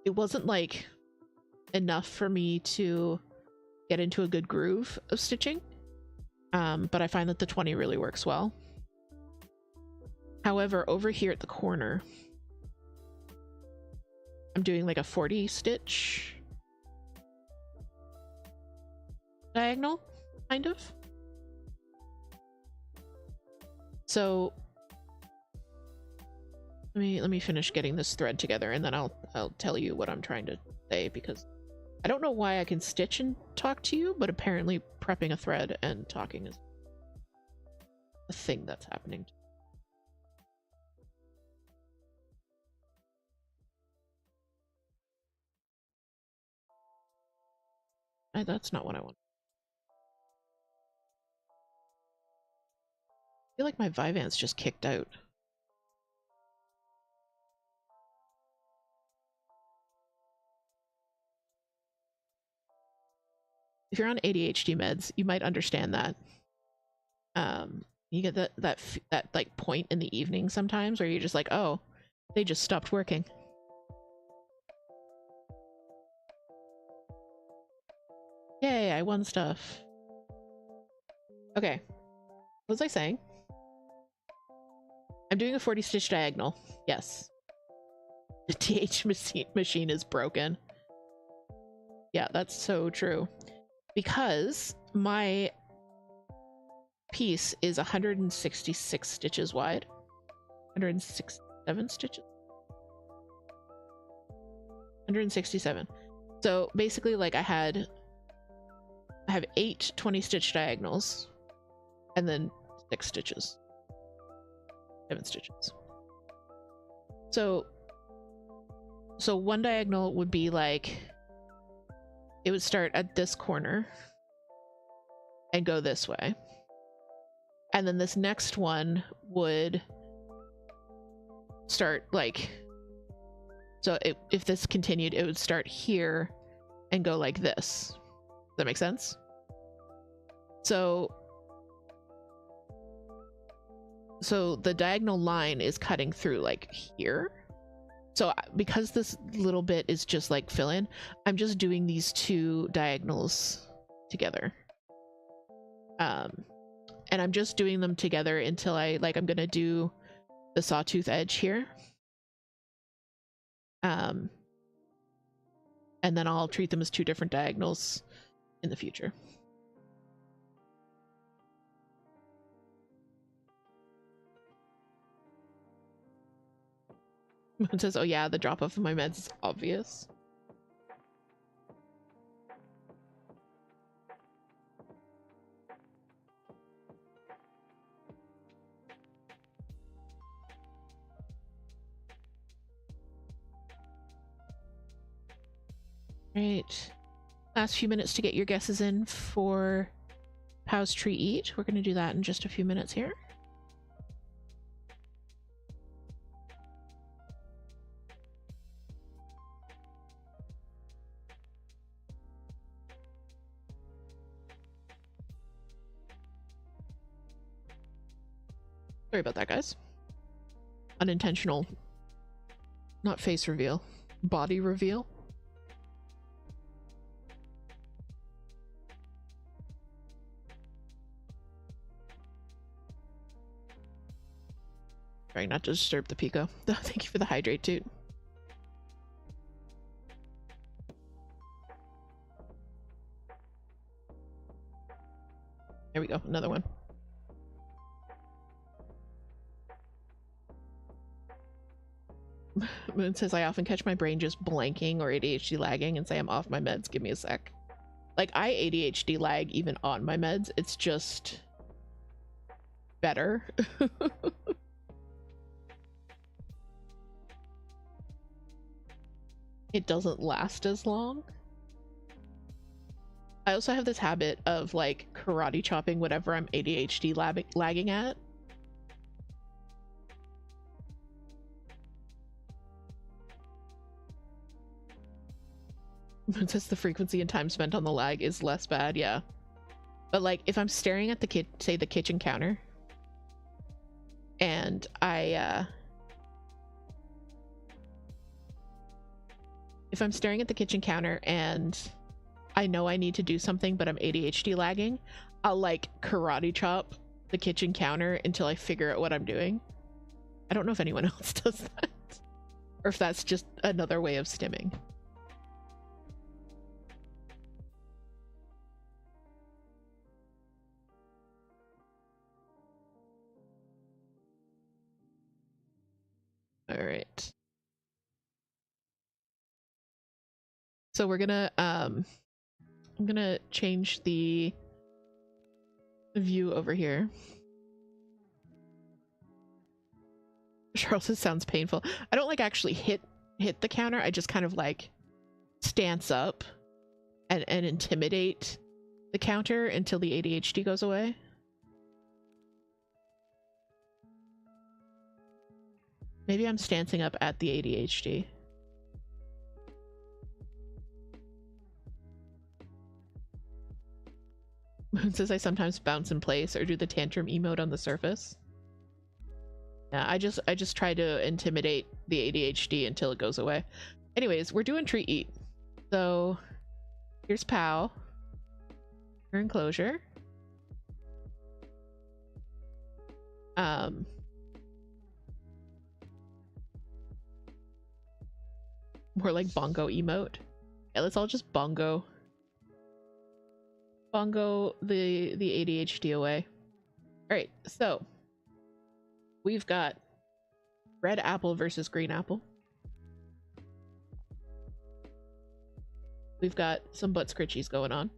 it wasn't like enough for me to get into a good groove of stitching. But I find that the 20 really works well. However, over here at the corner, I'm doing like a 40 stitch diagonal, kind of. So let me finish getting this thread together, and then I'll tell you what I'm trying to say, because I don't know why I can stitch and talk to you, but apparently prepping a thread and talking is a thing that's happening. That's not what I want. I feel like my Vyvanse just kicked out. If you're on ADHD meds, you might understand that. You get that like point in the evening sometimes where you're just like, oh, they just stopped working. Yay, I won stuff. Okay, what was I saying? I'm doing a 40 stitch diagonal. Yes. The TH machine is broken. Yeah, that's so true. Because my piece is 166 stitches wide. 167 stitches? 167. So basically, like, I have 8 20 stitch diagonals and then 6 stitches. 7 stitches. So one diagonal would be like, it would start at this corner and go this way. And then this next one would start like, so if this continued, it would start here and go like this. Does that make sense? So the diagonal line is cutting through like here. So because this little bit is just like fill in, I'm just doing these 2 diagonals together. And I'm just doing them together until I'm gonna do the sawtooth edge here. And then I'll treat them as 2 different diagonals in the future. It says, oh yeah, the drop off of my meds is obvious. Right. Last few minutes to get your guesses in for How's Tree Eat. We're going to do that in just a few minutes here. Sorry about that, guys. Unintentional, not face reveal, body reveal. Trying not to disturb the Pico. Thank you for the hydrate, Toot. There we go, another one. Moon says, I often catch my brain just blanking or ADHD lagging and say I'm off my meds, give me a sec. Like, I ADHD lag even on my meds, it's just better. It doesn't last as long. I also have this habit of like karate chopping whatever I'm ADHD lagging at. It says the frequency and time spent on the lag is less bad, yeah. But like if I'm staring at the say the kitchen counter, and if I'm staring at the kitchen counter and I know I need to do something but I'm ADHD lagging, I'll like karate chop the kitchen counter until I figure out what I'm doing. I don't know if anyone else does that or if that's just another way of stimming. All right. So we're gonna I'm gonna change the view over here. Charles, it sounds painful. I don't like actually hit the counter. I just kind of like stance up and intimidate the counter until the ADHD goes away. Maybe I'm stancing up at the ADHD. Moon says I sometimes bounce in place or do the tantrum emote on the surface. Yeah, I just try to intimidate the ADHD until it goes away. Anyways, we're doing treat eat. So here's Pow. Her enclosure. More like bongo emote. Yeah, let's all just bongo the ADHD away. All right, so we've got red apple versus green apple. We've got some butt scritchies going on.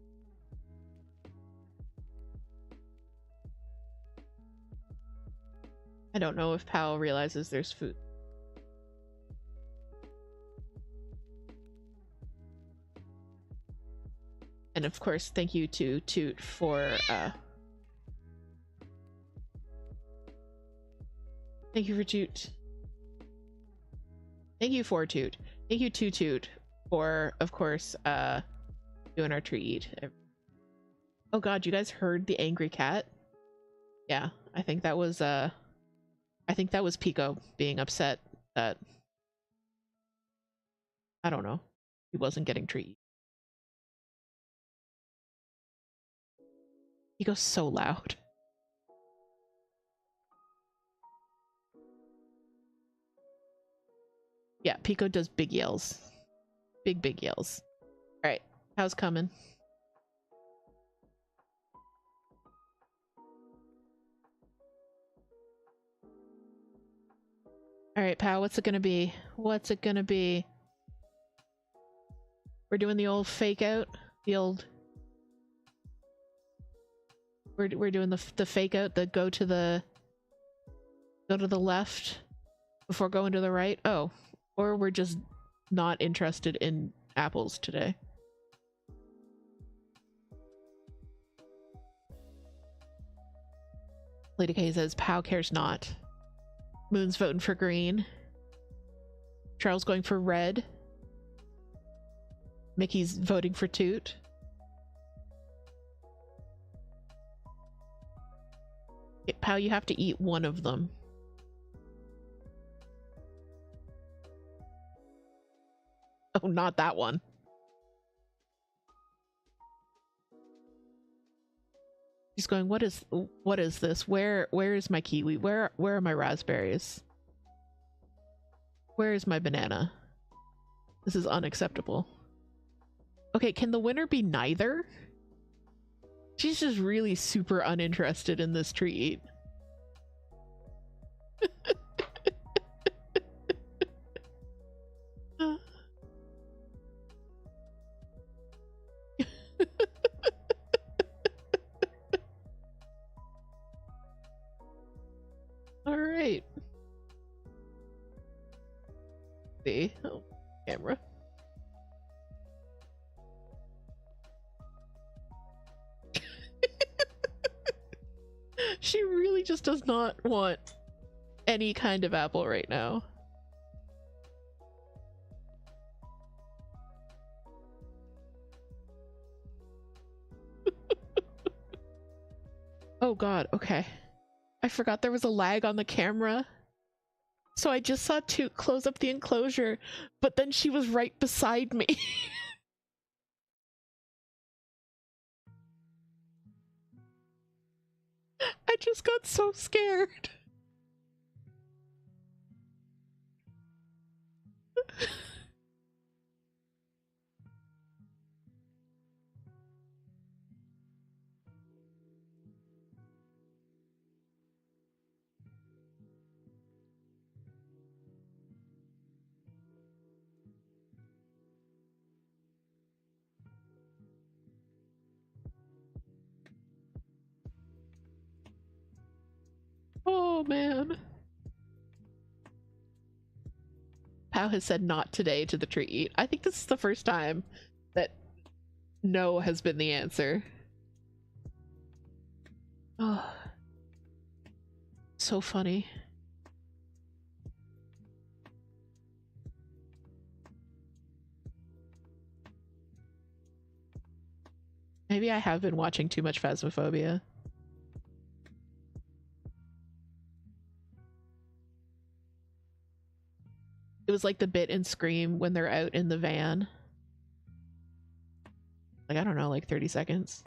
I don't know if Powell realizes there's food. And of course, thank you to Toot for thank you for Toot. Thank you for Toot. Thank you to Toot for, of course, doing our treat. Oh god, you guys heard the angry cat? Yeah, I think that was Pico being upset that, I don't know, he wasn't getting treat. He goes so loud. Yeah, Pico does big yells. Big yells. Alright, how's coming? Alright, pal, what's it gonna be? What's it gonna be? We're doing the old fake out? The old... We're doing the fake out, the go to the left before going to the right? Oh. Or we're just not interested in apples today. Lady K says, Pow cares not. Moon's voting for green. Charles going for red. Mickey's voting for Toot. Pow, you have to eat one of them. Oh, not that one. He's going, what is this? Where is my kiwi? Where are my raspberries? Where is my banana? This is unacceptable. Okay, can the winner be neither? She's just really super uninterested in this treat. All right. See, oh, camera. She really just does not want any kind of apple right now. Oh god, okay. I forgot there was a lag on the camera. So I just saw Toot close up the enclosure, but then she was right beside me. I just got so scared. Oh man. Pao has said not today to the treat. I think this is the first time that no has been the answer. Oh, so funny. Maybe I have been watching too much Phasmophobia. It was like the bit in Scream when they're out in the van. Like, I don't know, like 30 seconds.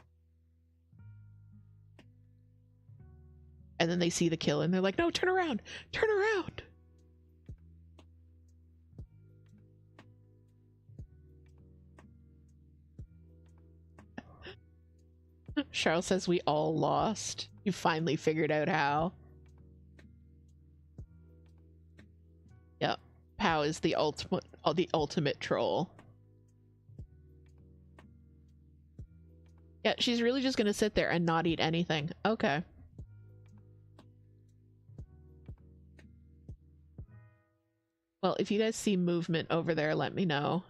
And then they see the kill and they're like, no, turn around! Turn around! Charles says we all lost. You finally figured out how. Yep. Pao is the ultimate troll. Yeah, she's really just gonna sit there and not eat anything. Okay. Well, if you guys see movement over there, let me know.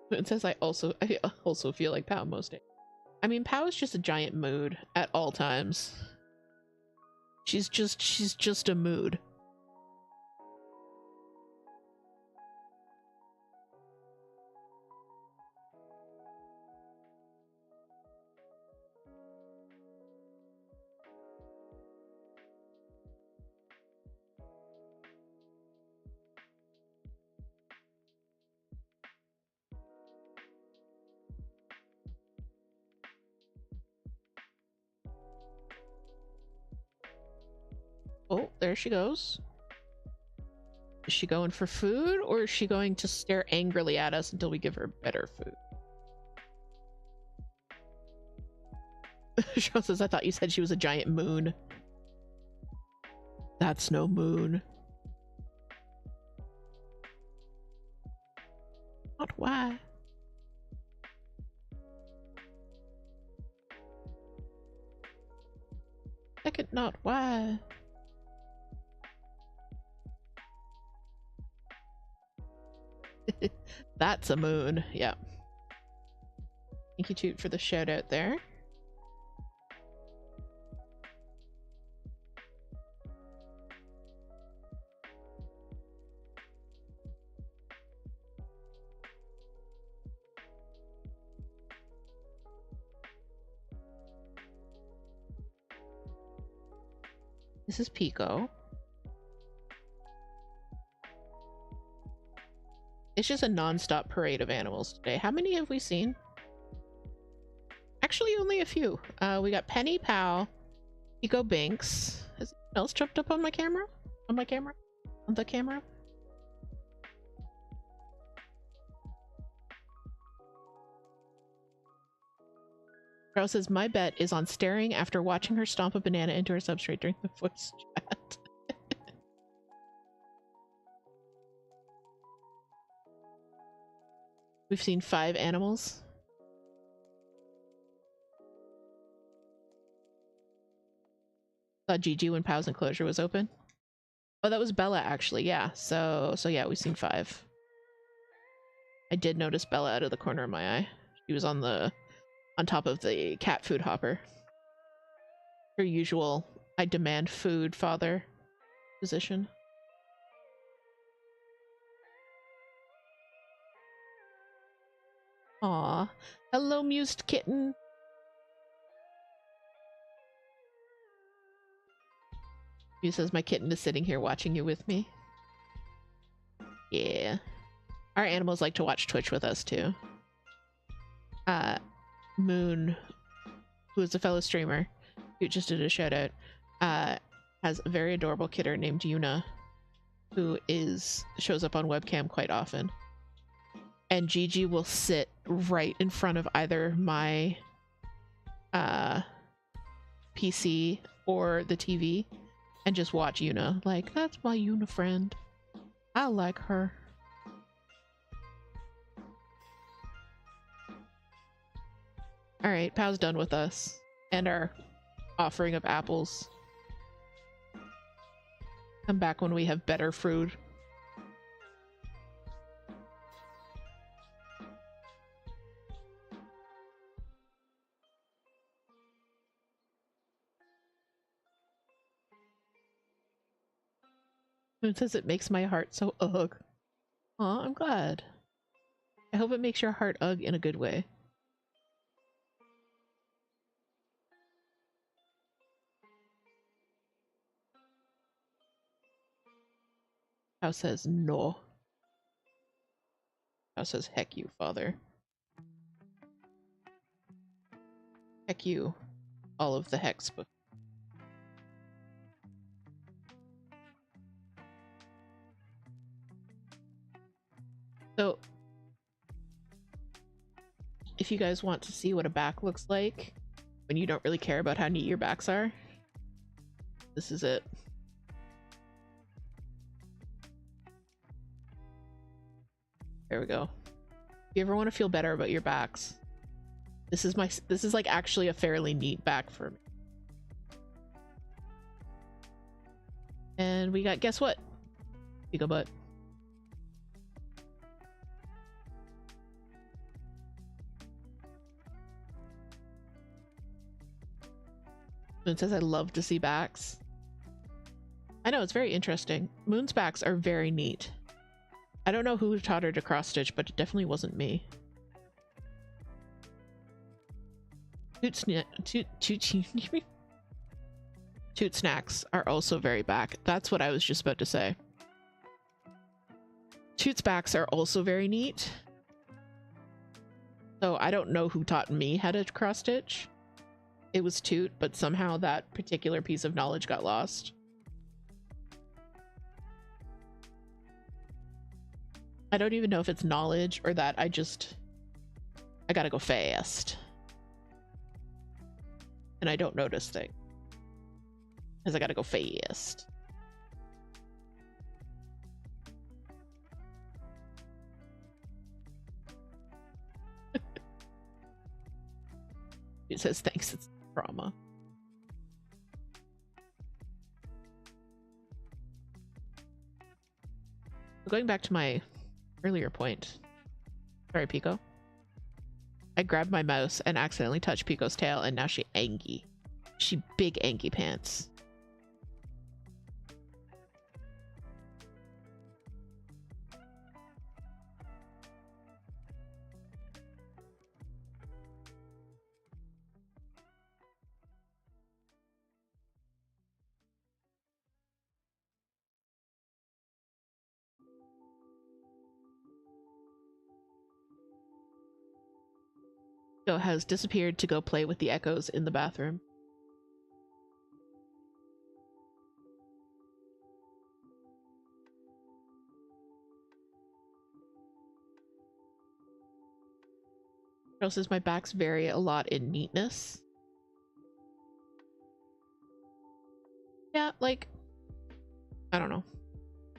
It says I also feel like Pao most days. I mean, Pao is just a giant mood at all times. She's just a mood. Oh, there she goes. Is she going for food, or is she going to stare angrily at us until we give her better food? Cheryl says, I thought you said she was a giant moon. That's no moon. Not why. Second, not why. That's a moon. Yeah. Thank you, Toot, for the shout out there. This is Pico. It's just a non-stop parade of animals today. How many have we seen? Actually, only a few. We got Penny, Pao, Pico, Binks. Has anyone else jumped up on my camera? On my camera? On the camera? Carl says, my bet is on staring after watching her stomp a banana into her substrate during the voice chat. We've seen 5 animals. Saw Gigi when Pao's enclosure was open. Oh, that was Bella, actually. Yeah. So yeah, we've seen 5. I did notice Bella out of the corner of my eye. She was on top of the cat food hopper. Her usual, I demand food, father. position. Aw. Hello, mused kitten. He says my kitten is sitting here watching you with me. Yeah. Our animals like to watch Twitch with us too. Moon, who is a fellow streamer, who just did a shout out, has a very adorable kitten named Yuna, who shows up on webcam quite often. And Gigi will sit right in front of either my PC or the TV and just watch Yuna. Like, that's my Yuna friend. I like her. Alright, Pow's done with us. And our offering of apples. Come back when we have better food. It says it makes my heart so ugh. Aw, I'm glad. I hope it makes your heart ugh in a good way. How says no. How says heck you, father. Heck you. All of the hex book. So, if you guys want to see what a back looks like when you don't really care about how neat your backs are, this is it. There we go. If you ever want to feel better about your backs, this is like actually a fairly neat back for me. And we got, guess what? Pico butt. Moon says I love to see backs. I know, it's very interesting. Moon's backs are very neat. I don't know who taught her to cross stitch, but it definitely wasn't me. Toot snacks are also very back. That's what I was just about to say. Toot's backs are also very neat. So I don't know who taught me how to cross stitch. It was Toot, but somehow that particular piece of knowledge got lost. I don't even know if it's knowledge or that I gotta go fast. And I don't notice things. Because I gotta go fast. It says thanks, it's trauma. Going back to my earlier point. Sorry, Pico. I grabbed my mouse and accidentally touched Pico's tail, and now she angry. She big angry pants. Has disappeared to go play with the echoes in the bathroom. Carol says my backs vary a lot in neatness. Yeah, like, I don't know.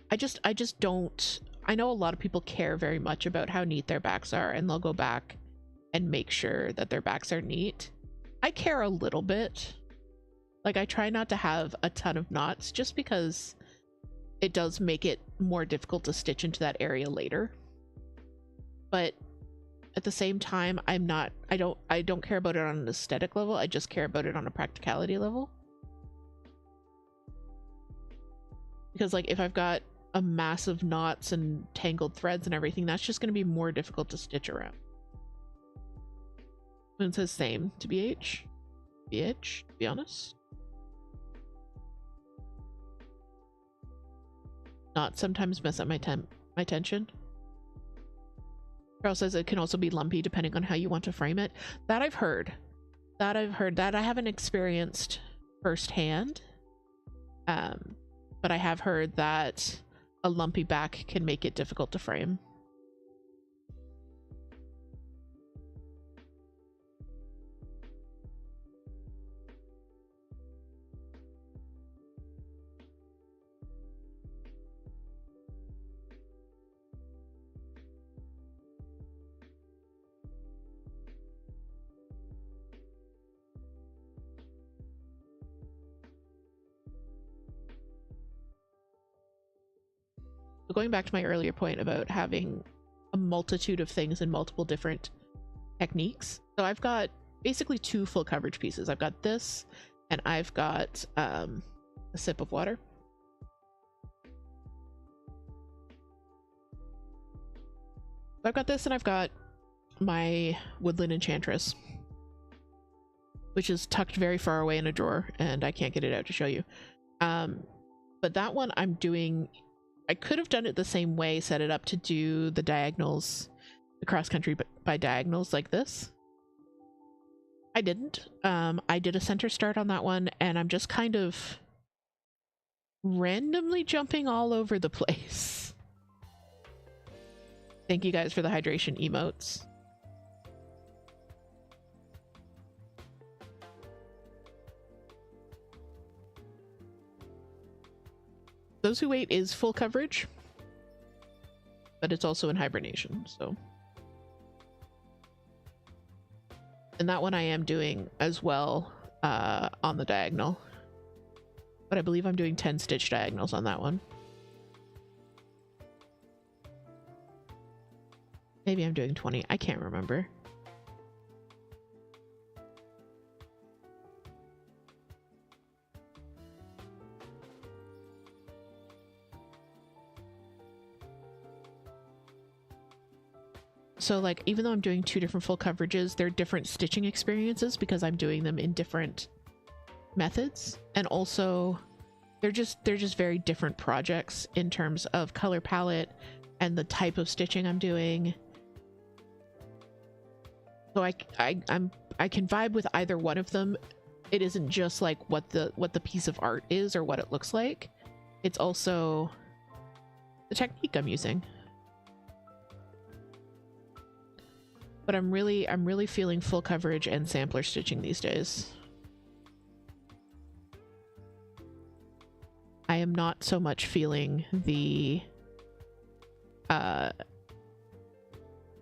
I just don't. I know a lot of people care very much about how neat their backs are, and they'll go back and make sure that their backs are neat. I care a little bit. Like, I try not to have a ton of knots just because it does make it more difficult to stitch into that area later. But at the same time, I don't care about it on an aesthetic level. I just care about it on a practicality level. because like if I've got a mass of knots and tangled threads and everything, that's just going to be more difficult to stitch around. Moon says same to BH. BH, to be honest. Knots sometimes mess up my tension. Carl says it can also be lumpy depending on how you want to frame it. That I've heard. That I haven't experienced firsthand. But I have heard that a lumpy back can make it difficult to frame. Going back to my earlier point about having a multitude of things in multiple different techniques. So I've got basically 2 full coverage pieces. I've got this and I've got a sip of water. I've got this and I've got my woodland enchantress, which is tucked very far away in a drawer and I can't get it out to show you. But that one I'm doing, I could have done it the same way, set it up to do the diagonals, the cross country, but by diagonals like this. I didn't. I did a center start on that one and I'm just kind of randomly jumping all over the place. Thank you guys for the hydration emotes. Those Who Wait is full coverage, but it's also in hibernation, so. And that one I am doing as well on the diagonal. But I believe I'm doing 10 stitch diagonals on that one. Maybe I'm doing 20. I can't remember. So like, even though I'm doing 2 different full coverages, they're different stitching experiences because I'm doing them in different methods. And also they're just very different projects in terms of color palette and the type of stitching I'm doing. So I can vibe with either one of them. It isn't just like what the piece of art is or what it looks like. It's also the technique I'm using. But I'm really feeling full coverage and sampler stitching these days. I am not so much feeling the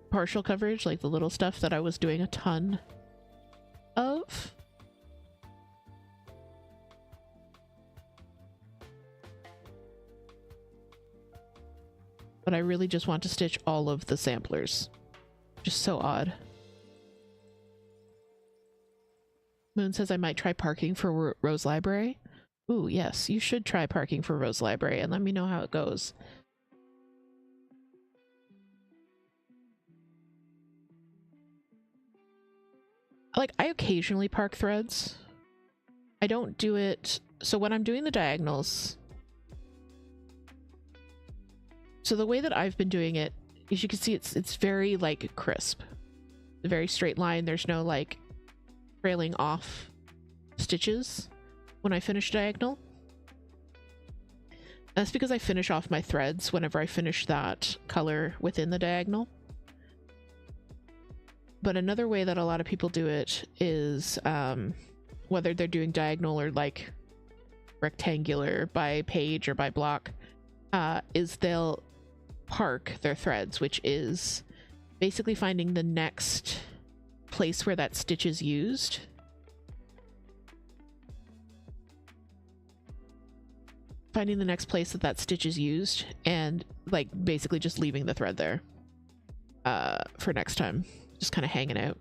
partial coverage, like the little stuff that I was doing a ton of. But I really just want to stitch all of the samplers. Just so odd. Moon says I might try parking for Rose Library. Ooh, yes, you should try parking for Rose Library and let me know how it goes. Like, I occasionally park threads. I don't do it... So when I'm doing the diagonals... So the way that I've been doing it, as you can see, it's very like crisp, a very straight line. There's no like trailing off stitches when I finish diagonal. That's because I finish off my threads whenever I finish that color within the diagonal. But another way that a lot of people do it is whether they're doing diagonal or like rectangular by page or by block, is they'll park their threads, which is basically finding the next place where that stitch is used. Finding the next place that that stitch is used and like basically just leaving the thread there for next time. Just kind of hanging out.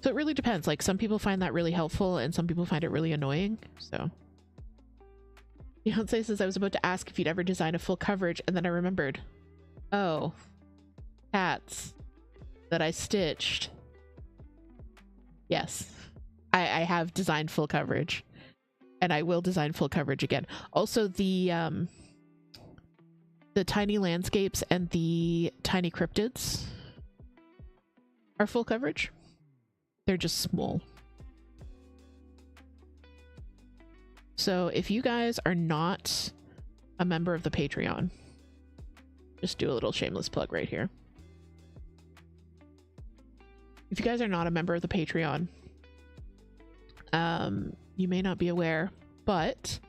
So it really depends. Like some people find that really helpful and some people find it really annoying. So Beyonce says, I was about to ask if you'd ever design a full coverage, and then I remembered. Oh, hats that I stitched. Yes, I have designed full coverage, and I will design full coverage again. Also, the tiny landscapes and the tiny cryptids are full coverage. They're just small. So if you guys are not a member of the Patreon, just do a little shameless plug right here. If you guys are not a member of the Patreon, you may not be aware, but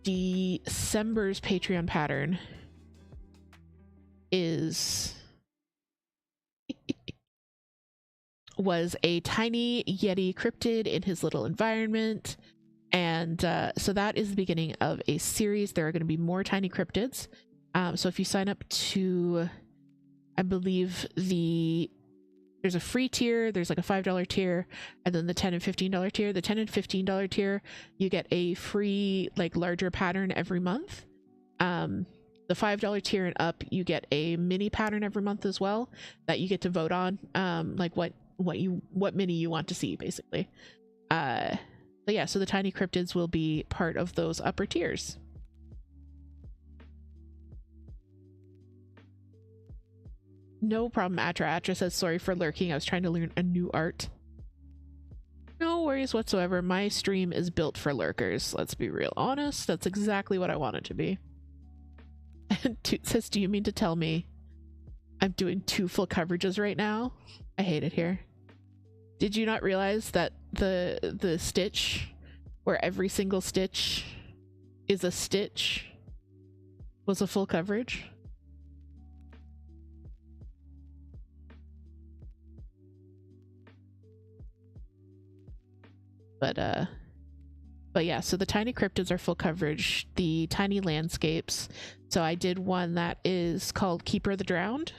December's Patreon pattern was a tiny Yeti cryptid in his little environment. And so that is the beginning of a series. There are going to be more tiny cryptids. So if you sign up to, I believe there's a free tier, there's like a $5 tier, and then the $10 and $15 tier. The $10 and $15 tier, you get a free, like, larger pattern every month. The $5 tier and up, you get a mini pattern every month as well that you get to vote on, like what mini you want to see, basically. But yeah, so the tiny cryptids will be part of those upper tiers. No problem, Atra. Atra says, sorry for lurking. I was trying to learn a new art. No worries whatsoever. My stream is built for lurkers. Let's be real honest. That's exactly what I want it to be. And Toot says, do you mean to tell me I'm doing 2 full coverages right now? I hate it here. Did you not realize that the stitch where every single stitch is a stitch was a full coverage? But yeah, so the tiny cryptids are full coverage. The tiny landscapes. So I did one that is called Keeper of the Drowned.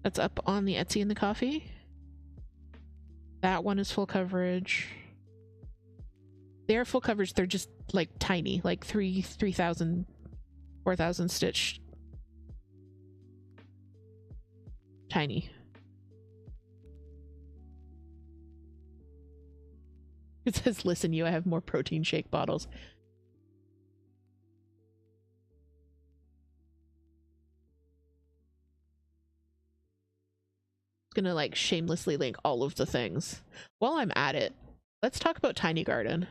That's up on the Etsy and the Coffee. That one is full coverage. They're full coverage. They're just like tiny, like 3,000, 4,000 stitch. Tiny. It says, listen, I have more protein shake bottles. Gonna like shamelessly link all of the things. While I'm at it, let's talk about Tiny Garden.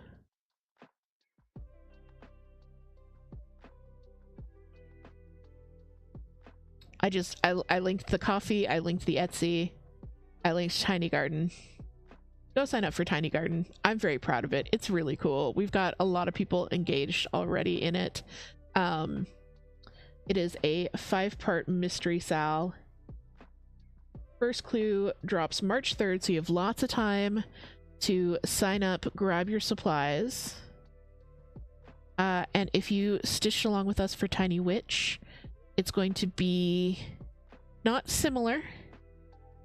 I linked the coffee, I linked the Etsy, I linked Tiny Garden. Go sign up for Tiny Garden. I'm very proud of it. It's really cool. We've got a lot of people engaged already in it. It is a 5-part mystery sal. First clue drops March 3rd, so you have lots of time to sign up, grab your supplies. And if you stitch along with us for Tiny Witch, it's going to be not similar,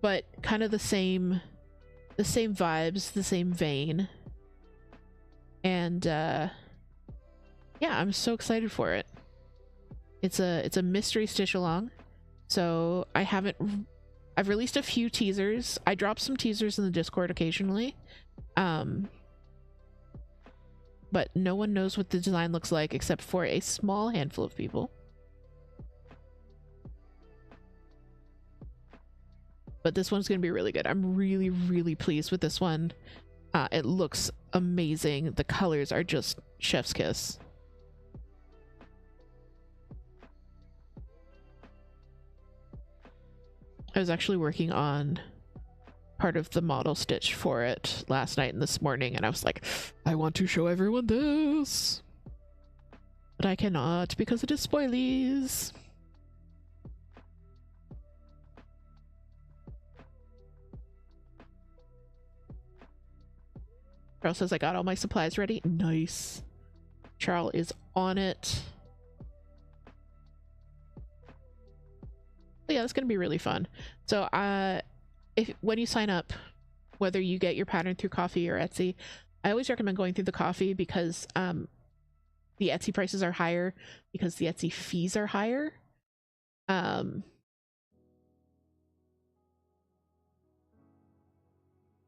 but kind of the same vibes, the same vein. And yeah, I'm so excited for it. It's a mystery stitch along. So I've released a few teasers. I drop some teasers in the Discord occasionally. But no one knows what the design looks like except for a small handful of people. But this one's going to be really good. I'm really, really pleased with this one. It looks amazing. The colors are just chef's kiss. I was actually working on part of the model stitch for it last night and this morning, and I was like, I want to show everyone this. But I cannot because it is spoilies. Charles says, I got all my supplies ready. Nice. Charles is on it. But yeah, it's gonna be really fun. So when you sign up, whether you get your pattern through Coffee or Etsy, I always recommend going through the Coffee because the Etsy prices are higher because the Etsy fees are higher.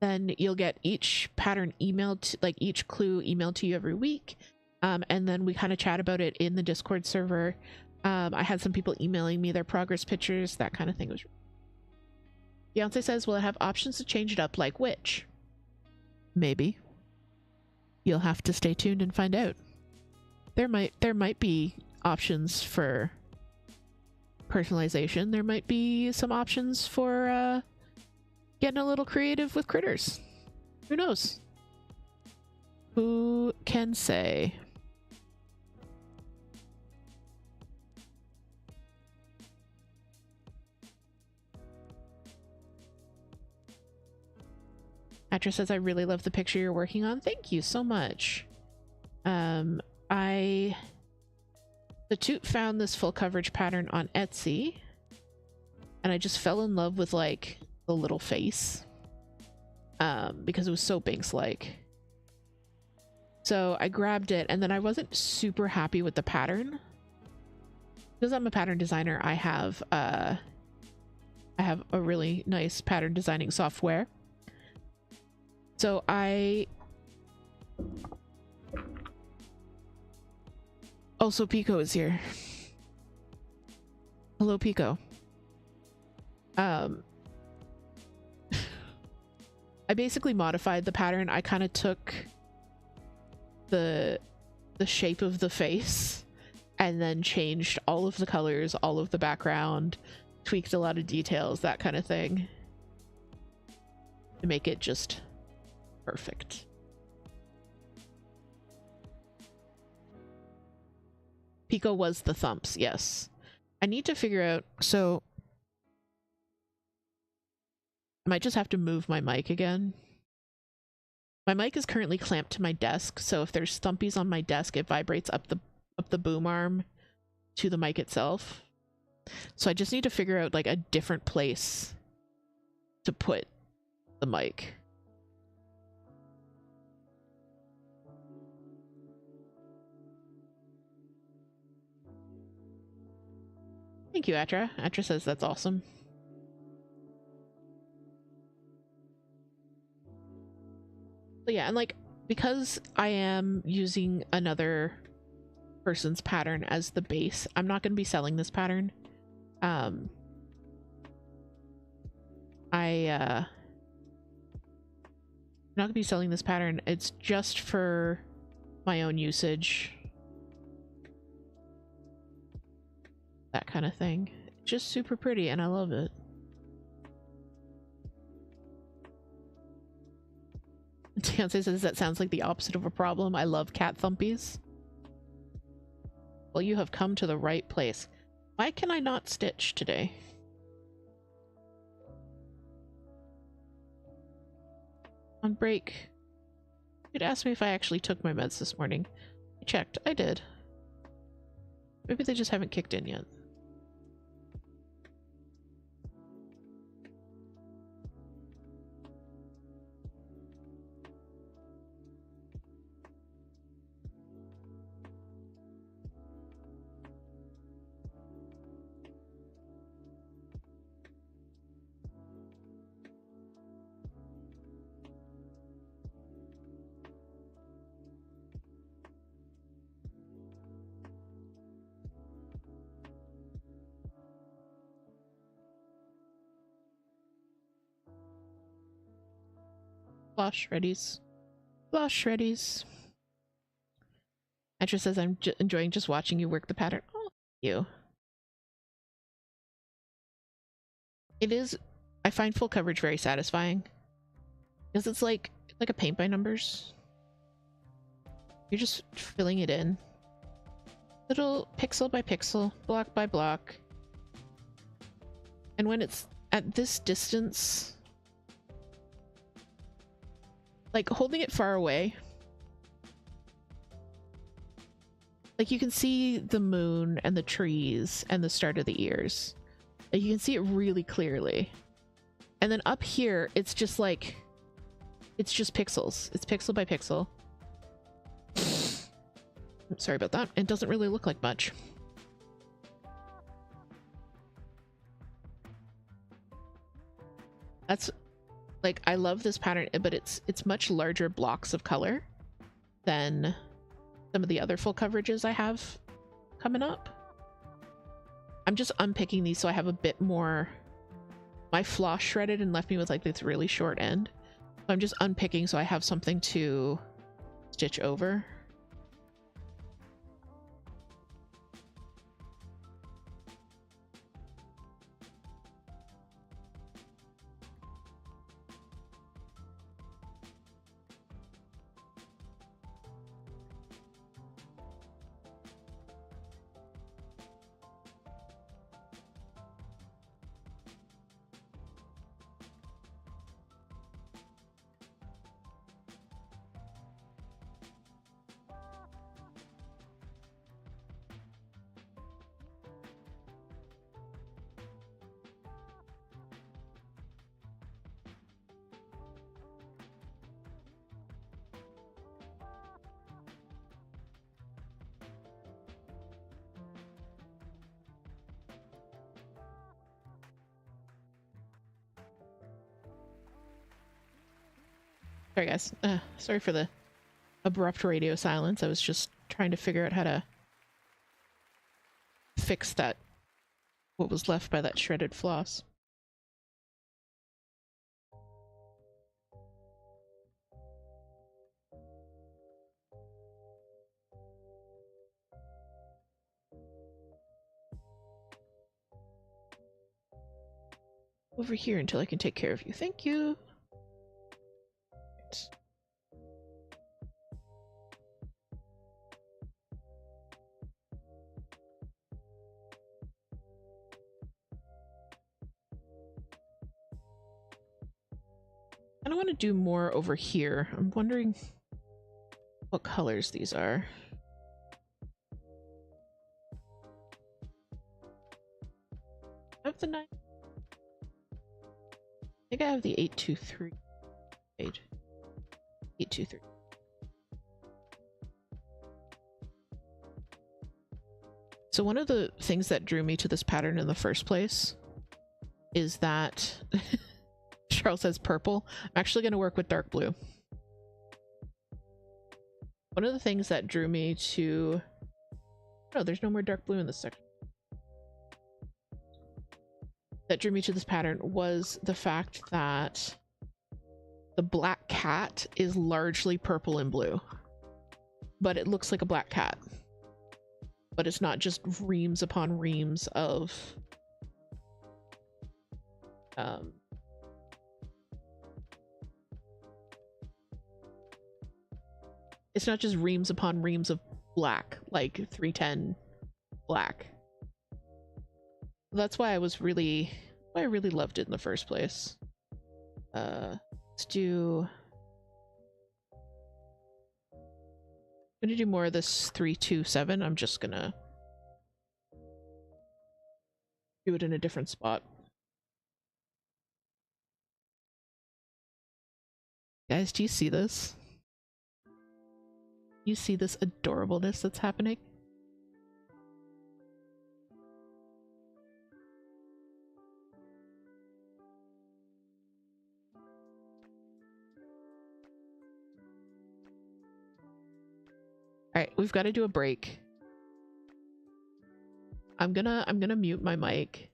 Then you'll get each pattern emailed, like each clue emailed to you every week. And then we kind of chat about it in the Discord server. I had some people emailing me their progress pictures, that kind of thing. Beyonce says, will it have options to change it up, like which? Maybe. You'll have to stay tuned and find out. There might be options for personalization. There might be some options for getting a little creative with critters. Who knows? Who can say? Atra says, I really love the picture you're working on. Thank you so much. The Toot found this full coverage pattern on Etsy, and I just fell in love with like the little face because it was so Binks-like. So I grabbed it, and then I wasn't super happy with the pattern. Because I'm a pattern designer, I have a really nice pattern designing software. So also Pico is here. Hello, Pico. I basically modified the pattern. I kind of took the shape of the face and then changed all of the colors, all of the background, tweaked a lot of details, that kind of thing, to make it just perfect. Pico was the thumps, yes. I need to figure out, so I might just have to move my mic again. My mic is currently clamped to my desk, so if there's thumpies on my desk, it vibrates up the boom arm to the mic itself. So I just need to figure out like a different place to put the mic. Thank you, Atra. Atra says that's awesome. So yeah, and like, because I am using another person's pattern as the base, I'm not going to be selling this pattern. I'm not going to be selling this pattern. It's just for my own usage. That kind of thing. It's just super pretty and I love it. Beyonce says that sounds like the opposite of a problem. I love cat thumpies. Well, you have come to the right place. Why can I not stitch today? On break. You'd ask me if I actually took my meds this morning. I checked. I did. Maybe they just haven't kicked in yet. Floss shreddies. Floss shreddies. Atra says, I'm enjoying just watching you work the pattern. Oh, thank you. It is, I find full coverage very satisfying. Because it's like a paint by numbers. You're just filling it in. Little pixel by pixel, block by block. And when it's at this distance, like holding it far away, like you can see the moon and the trees and the start of the ears. Like you can see it really clearly. And then up here, it's just like, it's just pixels. It's pixel by pixel. Sorry about that. It doesn't really look like much. That's like, I love this pattern, but it's much larger blocks of color than some of the other full coverages I have coming up. I'm just unpicking these so I have a bit more. My floss shredded and left me with like this really short end. So I'm just unpicking so I have something to stitch over. Sorry guys, sorry for the abrupt radio silence. I was just trying to figure out how to fix that, what was left by that shredded floss. Over here until I can take care of you. Thank you. Right. And I want to do more over here. I'm wondering what colors these are. I have the 9. I think I have the 823. 823. So one of the things that drew me to this pattern in the first place is that Charles says purple. I'm actually going to work with dark blue. One of the things that drew me to... Oh, there's no more dark blue in this section. That drew me to this pattern was the fact that the black cat is largely purple and blue, but it looks like a black cat. But it's not just reams upon reams of it's not just reams upon reams of black, like 310 black. That's why I really loved it in the first place. Let's do... I'm gonna do more of this 327. I'm just gonna do it in a different spot. Guys, do you see this? You see this adorableness that's happening? Alright, we've got to do a break. I'm gonna mute my mic,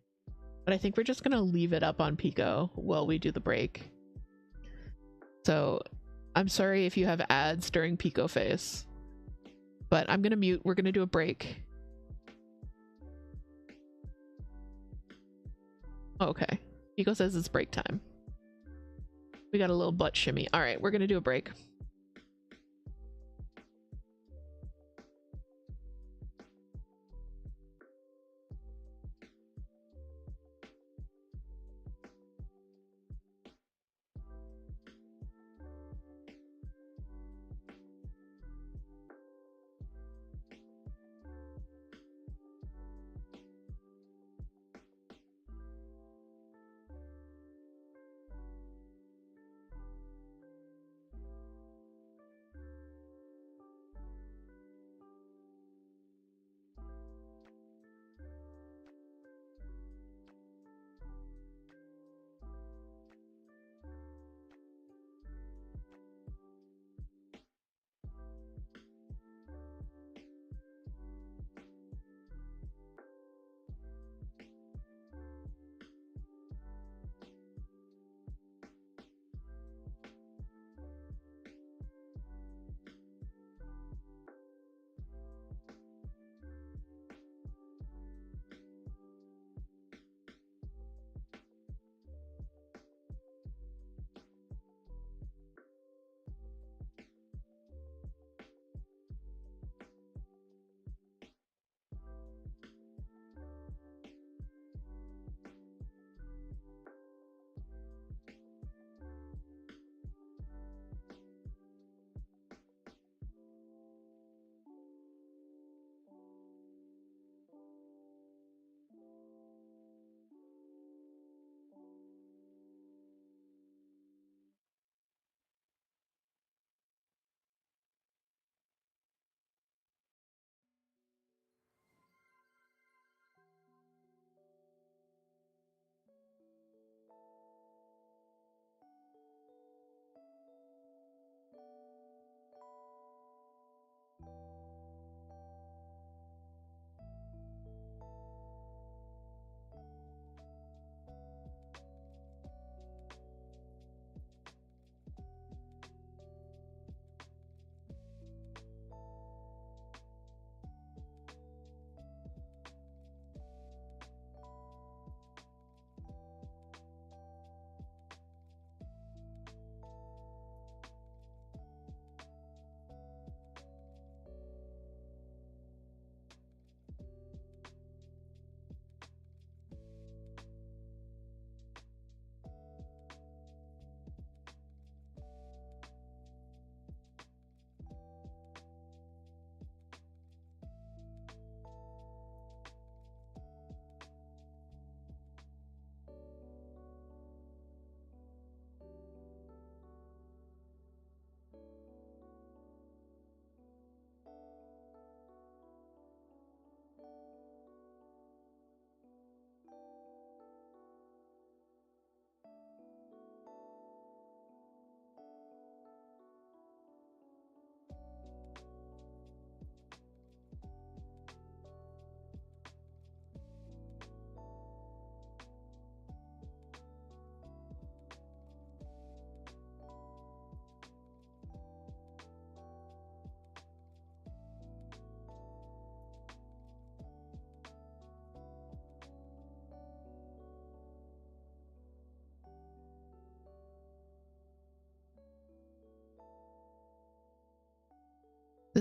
but I think we're just gonna leave it up on Pico while we do the break. So I'm sorry if you have ads during Pico Face, but I'm gonna mute. We're gonna do a break. Okay. Pico says it's break time. We got a little butt shimmy. All right, we're gonna do a break.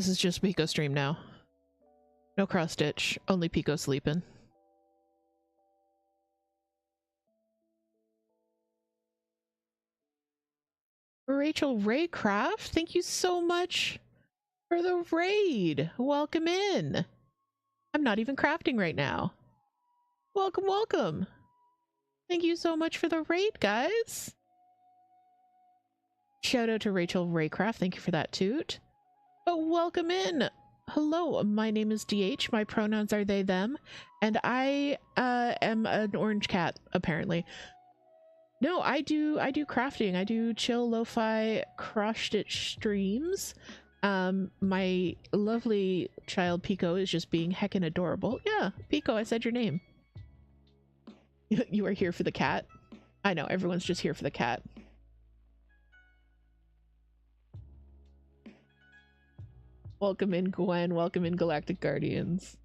This is just Pico stream now. No cross stitch, only Pico sleeping. Rachel Raycraft, thank you so much for the raid. Welcome in. I'm not even crafting right now. Welcome, welcome. Thank you so much for the raid, guys. Shout out to Rachel Raycraft. Thank you for that, Toot. Oh, welcome in. Hello, my name is DH. My pronouns are they, them. And I am an orange cat, apparently. No, I do crafting. I do chill lo-fi cross stitch streams. My lovely child Pico is just being heckin' adorable. Yeah, Pico, I said your name. You are here for the cat. I know, everyone's just here for the cat. Welcome in, Gwen. Welcome in, Galactic Guardians.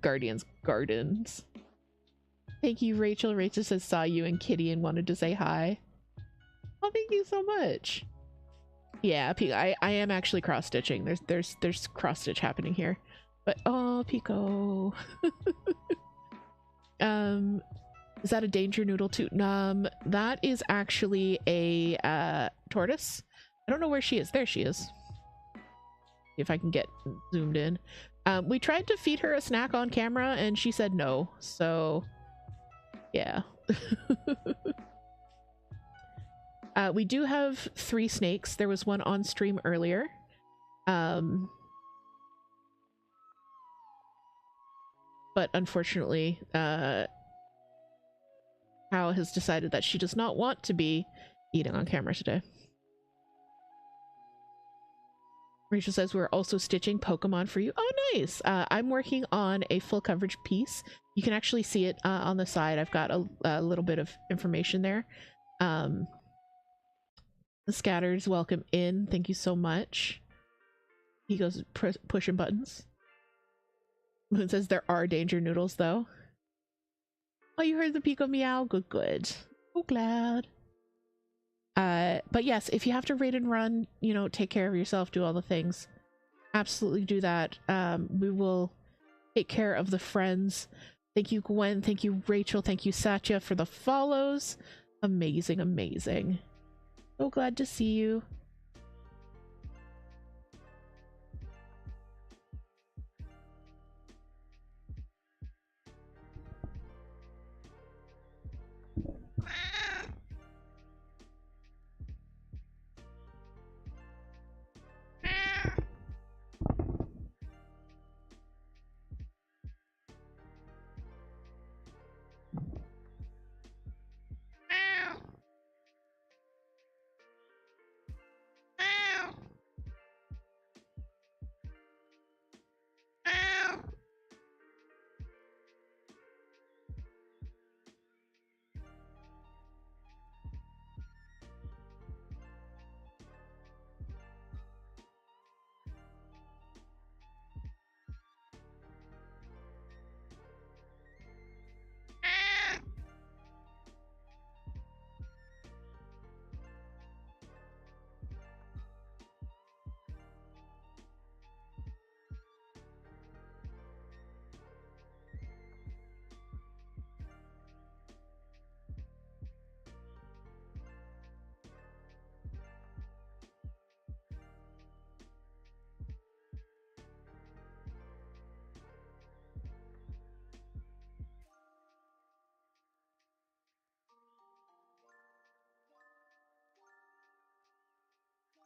Gardens. Thank you, Rachel. Rachel says saw you and Kitty and wanted to say hi. Oh, thank you so much. Yeah, I am actually cross-stitching. There's cross-stitch happening here. But oh, Pico. Is that a danger noodle too? That is actually a tortoise. I don't know where she is. There she is. See if I can get zoomed in. We tried to feed her a snack on camera and she said no. So yeah. We do have 3 snakes. There was one on stream earlier. But unfortunately, Cow has decided that she does not want to be eating on camera today. Rachel says we're also stitching Pokemon for you. Oh, nice. I'm working on a full coverage piece. You can actually see it on the side. I've got a little bit of information there. The Scatters, welcome in. Thank you so much. He goes pushing buttons. Moon says there are danger noodles though. Oh, you heard the Pico meow? Good, good. So glad. But yes, if you have to raid and run, you know, take care of yourself, do all the things. Absolutely do that. We will take care of the friends. Thank you, Gwen. Thank you, Rachel. Thank you, Satya, for the follows. Amazing, amazing. So glad to see you.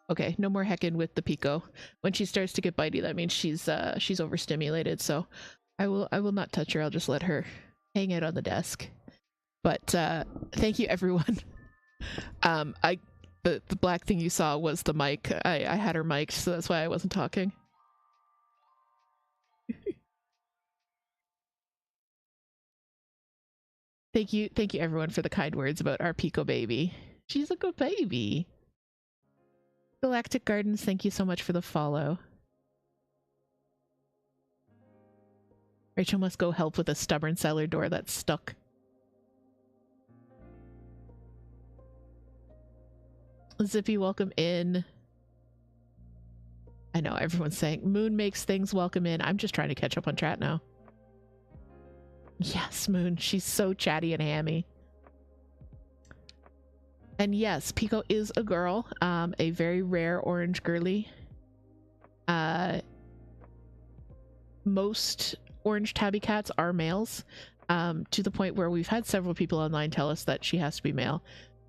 Okay, no more heckin' with the Pico. When she starts to get bitey, that means she's overstimulated, so I will not touch her. I'll just let her hang out on the desk. But thank you, everyone. The black thing you saw was the mic. I had her mic'd, so that's why I wasn't talking. Thank you everyone for the kind words about our Pico baby. She's a good baby. Galactic Gardens, thank you so much for the follow. Rachel must go help with a stubborn cellar door that's stuck. Zippy, welcome in. I know everyone's saying Moon makes things welcome in. I'm just trying to catch up on chat now. Yes, Moon. She's so chatty and hammy. And yes, Pico is a girl, a very rare orange girly. Most orange tabby cats are males, to the point where we've had several people online tell us that she has to be male.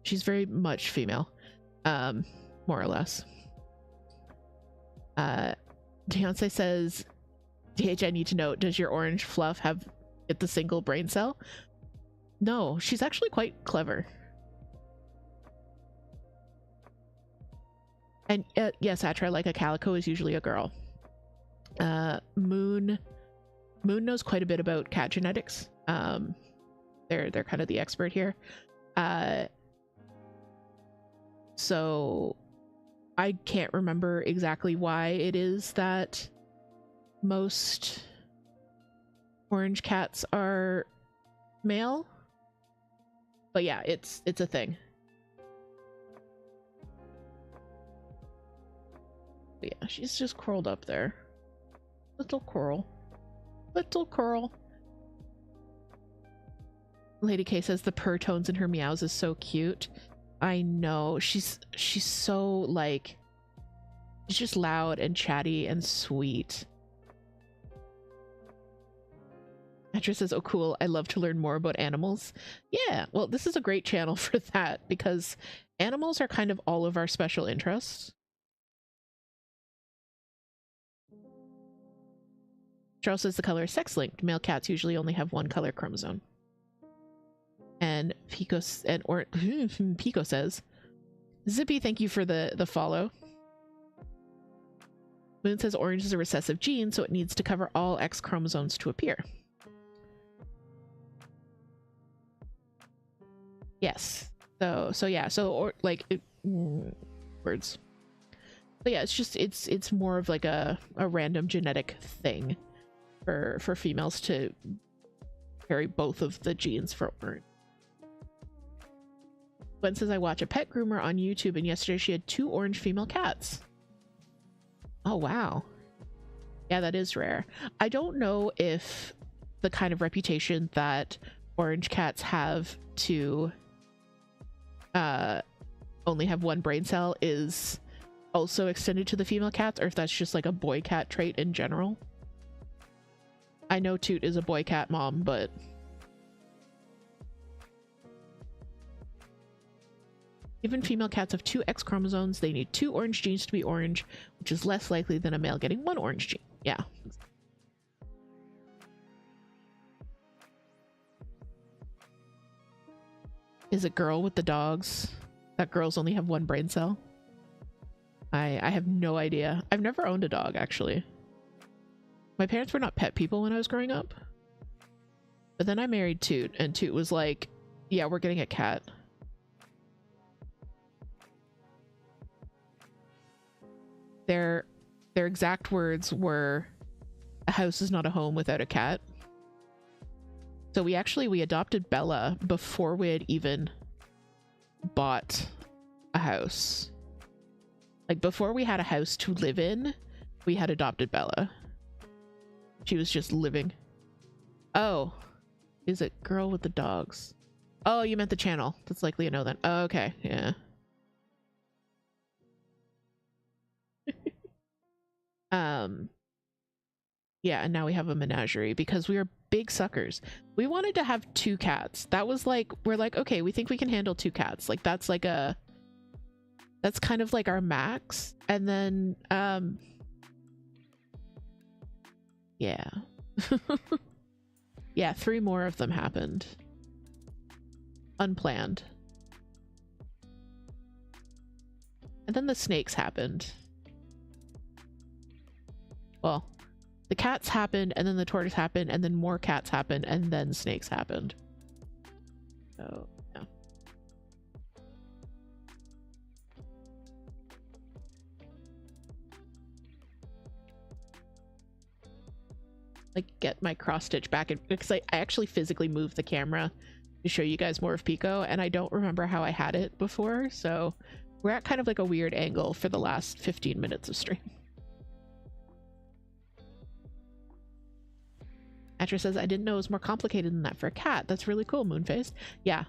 She's very much female, more or less. Beyonce says, DH, I need to know, does your orange fluff have the single brain cell? No, she's actually quite clever. And yes, Atra, like a calico is usually a girl. Moon knows quite a bit about cat genetics. They're kind of the expert here. So I can't remember exactly why it is that most orange cats are male, but yeah, it's a thing. But yeah, she's just curled up there. Little coral. Little coral. Lady K says the purr tones in her meows is so cute. I know. She's so like, she's just loud and chatty and sweet. Petra says, oh cool, I love to learn more about animals. Yeah, well, this is a great channel for that because animals are kind of all of our special interests. Charles says the color is sex-linked. Male cats usually only have one color chromosome. And Pico Pico says, Zippy, thank you for the follow. Moon says orange is a recessive gene, so it needs to cover all X chromosomes to appear. Yes. So yeah. So or like words. But yeah, it's just it's more of like a random genetic thing for females to carry both of the genes for orange. Gwen says I watch a pet groomer on YouTube, and yesterday she had 2 orange female cats. Oh wow. Yeah, that is rare. I don't know if the kind of reputation that orange cats have to only have one brain cell is also extended to the female cats, or if that's just like a boy cat trait in general. I know Toot is a boy cat mom, but even female cats have 2 X chromosomes. They need 2 orange genes to be orange, which is less likely than a male getting 1 orange gene. Yeah. Is it girl with the dogs? That girls only have 1 brain cell? I have no idea. I've never owned a dog, actually. My parents were not pet people when I was growing up. But then I married Toot, and Toot was like, yeah, we're getting a cat. Their exact words were, a house is not a home without a cat. So we adopted Bella before we had even bought a house. Like before we had a house to live in, we had adopted Bella. She was just living. Oh, is it girl with the dogs? Oh, you meant the channel. That's likely a no then. Oh, okay, yeah. Yeah, and now we have a menagerie because we are big suckers. We wanted to have 2 cats. That was like, we're like, okay, we think we can handle 2 cats. Like that's like that's kind of like our max. And then yeah. Yeah, 3 more of them happened. Unplanned. And then the snakes happened. Well, the cats happened, and then the tortoise happened, and then more cats happened, and then snakes happened. So, yeah. Like, get my cross stitch back in, because I actually physically moved the camera to show you guys more of Pico, and I don't remember how I had it before, so we're at kind of like a weird angle for the last 15 minutes of stream. Atra says, I didn't know it was more complicated than that for a cat. That's really cool, Moonface. Yeah,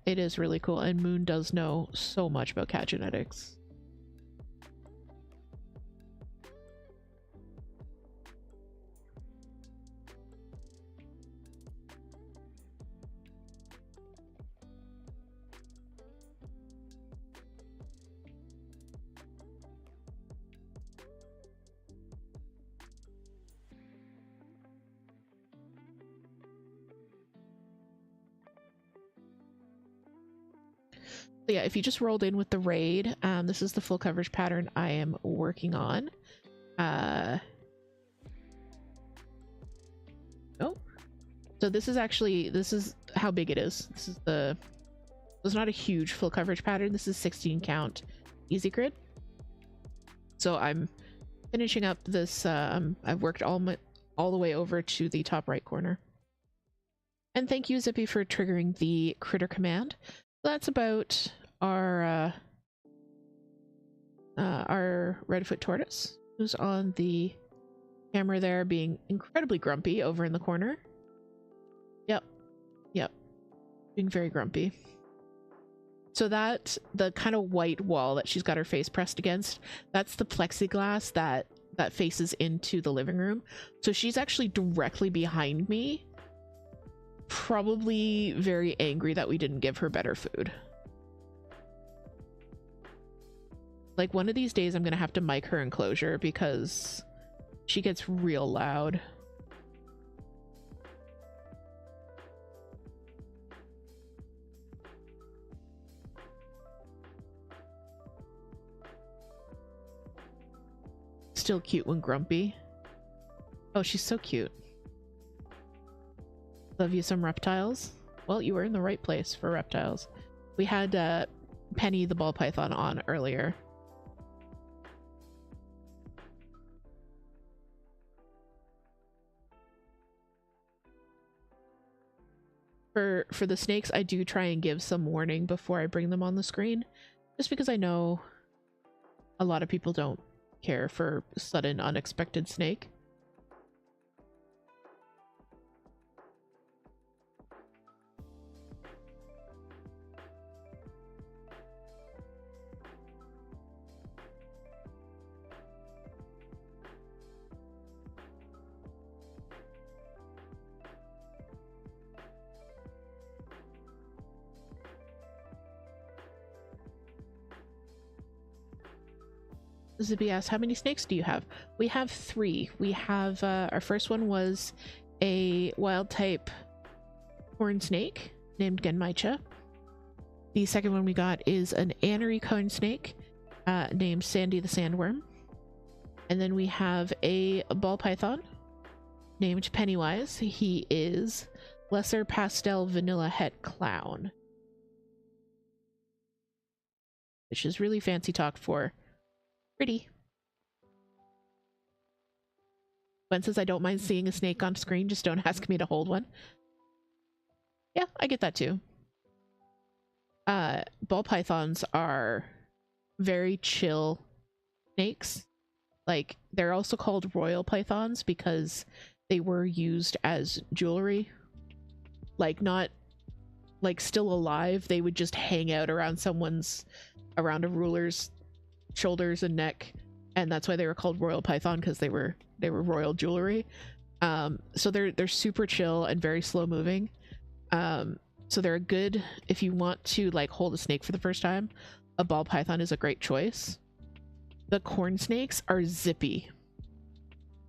it is really cool, and Moon does know so much about cat genetics. So yeah, if you just rolled in with the raid, this is the full coverage pattern I am working on. Oh, so this is how big it is. It's not a huge full coverage pattern. This is 16 count easy grid. So I'm finishing up this. I've worked all the way over to the top right corner. And thank you, Zippy, for triggering the critter command. That's about our redfoot tortoise, who's on the camera there, being incredibly grumpy over in the corner. Yep, being very grumpy. So that the kind of white wall that she's got her face pressed against, that's the plexiglass that faces into the living room. So she's actually directly behind me, probably very angry that we didn't give her better food. Like, one of these days I'm gonna have to mic her enclosure because she gets real loud. Still cute when grumpy. Oh, she's so cute. Love you some reptiles. Well, you were in the right place for reptiles. We had Penny the ball python on earlier. For the snakes, I do try and give some warning before I bring them on the screen, just because I know a lot of people don't care for sudden unexpected snake. Zippy asks, how many snakes do you have? We have 3. We have, our first one was a wild type corn snake named Genmaicha. The second one we got is an anery corn snake named Sandy the Sandworm. And then we have a ball python named Pennywise. He is Lesser Pastel Vanilla Het Clown, which is really fancy talk for pretty. Gwen says, I don't mind seeing a snake on screen, just don't ask me to hold one. Yeah, I get that too. Ball pythons are very chill snakes. Like, they're also called royal pythons because they were used as jewelry. Like, not like still alive, they would just hang out around around a ruler's shoulders and neck, and that's why they were called royal python, because they were royal jewelry. So they're super chill and very slow moving. So they're a good, if you want to like hold a snake for the first time, a ball python is a great choice. The corn snakes are zippy.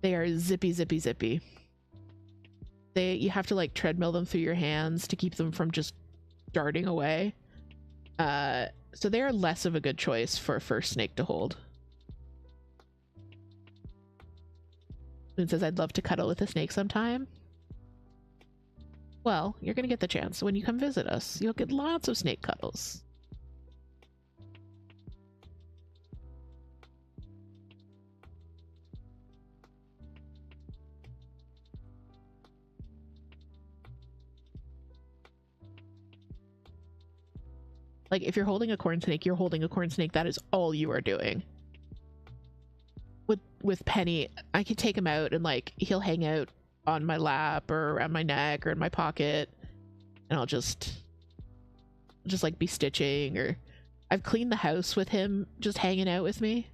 They are zippy. You have to like treadmill them through your hands to keep them from just darting away. So they are less of a good choice for a first snake to hold. Moon says, I'd love to cuddle with a snake sometime. Well, you're gonna get the chance when you come visit us. You'll get lots of snake cuddles. Like, if you're holding a corn snake, you're holding a corn snake. That is all you are doing. With Penny, I could take him out and like he'll hang out on my lap or around my neck or in my pocket, and I'll just like be stitching, or I've cleaned the house with him just hanging out with me.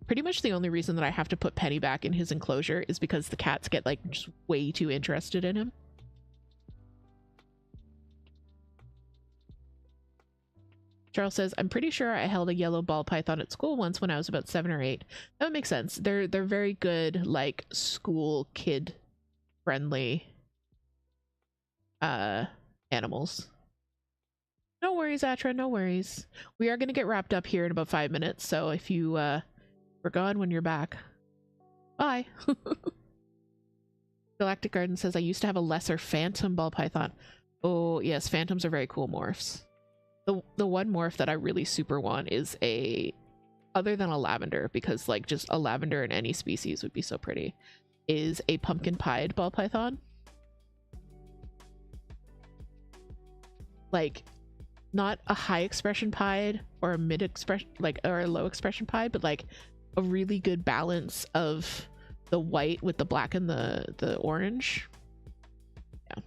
Pretty much the only reason that I have to put Penny back in his enclosure is because the cats get like just way too interested in him. Charles says, I'm pretty sure I held a yellow ball python at school once when I was about 7 or 8. That would make sense. They're very good, like, school kid friendly animals. No worries, Atra, no worries. We are going to get wrapped up here in about 5 minutes, so if you were gone when you're back, bye. Galactic Garden says, I used to have a lesser phantom ball python. Oh yes, phantoms are very cool morphs. The one morph that I really super want is other than a lavender, because like just a lavender in any species would be so pretty, is a pumpkin pied ball python. Like not a high expression pied or a mid expression, like, or a low expression pied, but like a really good balance of the white with the black and the orange. Yeah.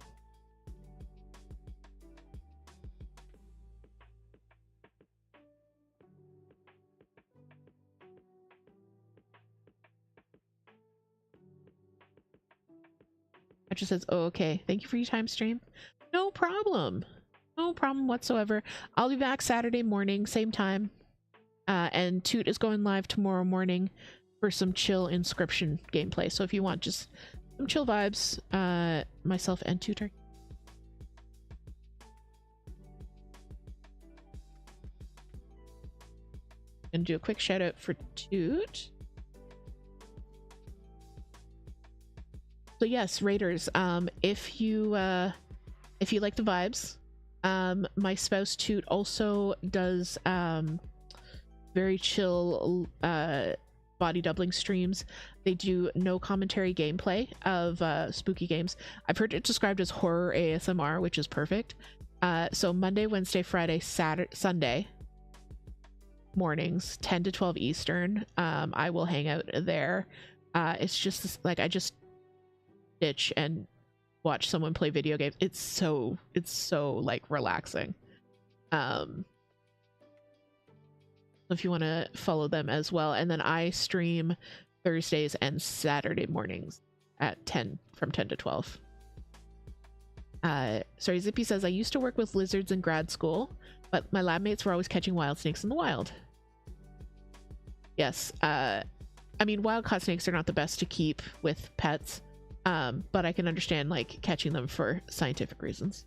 It just says, oh, okay. Thank you for your time, stream. No problem. No problem whatsoever. I'll be back Saturday morning, same time. And Toot is going live tomorrow morning for some chill Inscription gameplay. So if you want just some chill vibes, myself and Toot are. Gonna do a quick shout out for Toot. So yes, Raiders, if you like the vibes, my spouse Toot also does very chill body doubling streams. They do no commentary gameplay of spooky games. I've heard it described as horror ASMR, which is perfect. So Monday, Wednesday, Friday, Saturday, Sunday mornings, 10 to 12 Eastern, I will hang out there. It's just this, like, I just stitch and watch someone play video games. It's so like relaxing. If you want to follow them as well. And then I stream Thursdays and Saturday mornings at from 10 to 12. Sorry, Zippy says, I used to work with lizards in grad school, but my lab mates were always catching wild snakes in the wild. Yes, I mean, wild caught snakes are not the best to keep with pets, but I can understand like catching them for scientific reasons.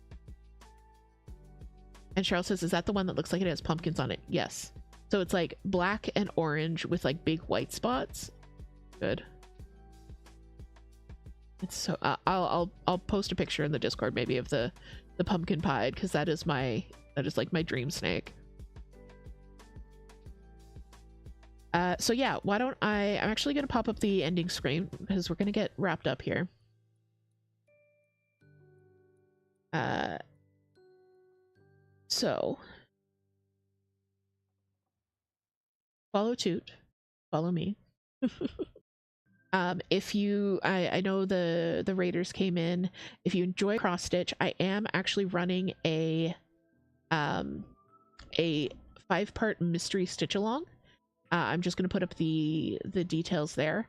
And Cheryl says, is that the one that looks like it has pumpkins on it? Yes. So it's like black and orange with like big white spots. Good. It's so I'll post a picture in the Discord maybe of the pumpkin pie, because that is like my dream snake. So yeah, why don't I'm actually gonna pop up the ending screen because we're gonna get wrapped up here. So follow Toot, follow me. If you, I know the Raiders came in. If you enjoy cross stitch, I am actually running a 5-part mystery stitch along. I'm just gonna put up the details there.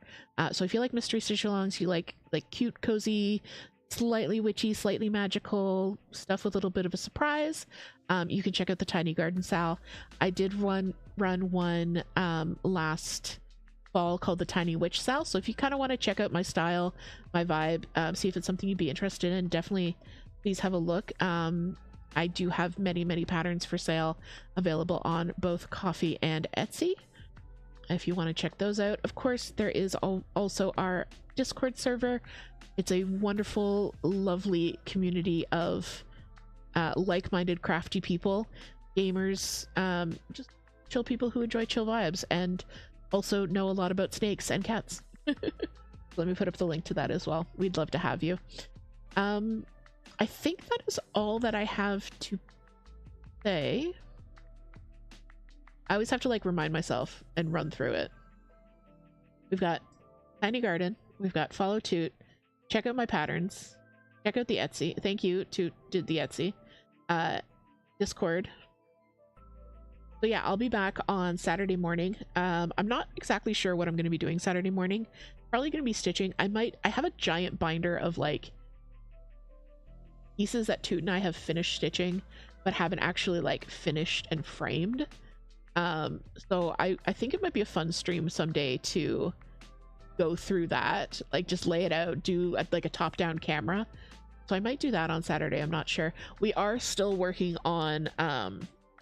So if you like mystery stitch alongs, you like cute, cozy, slightly witchy, slightly magical stuff with a little bit of a surprise, you can check out the Tiny Garden Sal. I did run one last fall called the Tiny Witch Sal. So if you kind of want to check out my style, my vibe, see if it's something you'd be interested in, definitely please have a look. I do have many patterns for sale available on both Ko-fi and Etsy if you want to check those out. Of course, there is also our Discord server. It's a wonderful, lovely community of like-minded crafty people, gamers, just chill people who enjoy chill vibes and also know a lot about snakes and cats. Let me put up the link to that as well. We'd love to have you. I think that is all that I have to say. I always have to like remind myself and run through it. We've got Tiny Garden, we've got follow Toot, check out my patterns, check out the Etsy. Thank you, Toot did the Etsy. Discord. So yeah, I'll be back on Saturday morning. I'm not exactly sure what I'm going to be doing Saturday morning. Probably going to be stitching. I have a giant binder of like pieces that Toot and I have finished stitching but haven't actually like finished and framed. So I think it might be a fun stream someday to go through that, like just lay it out, do like a top-down camera. So I might do that on Saturday. I'm not sure. We are still working on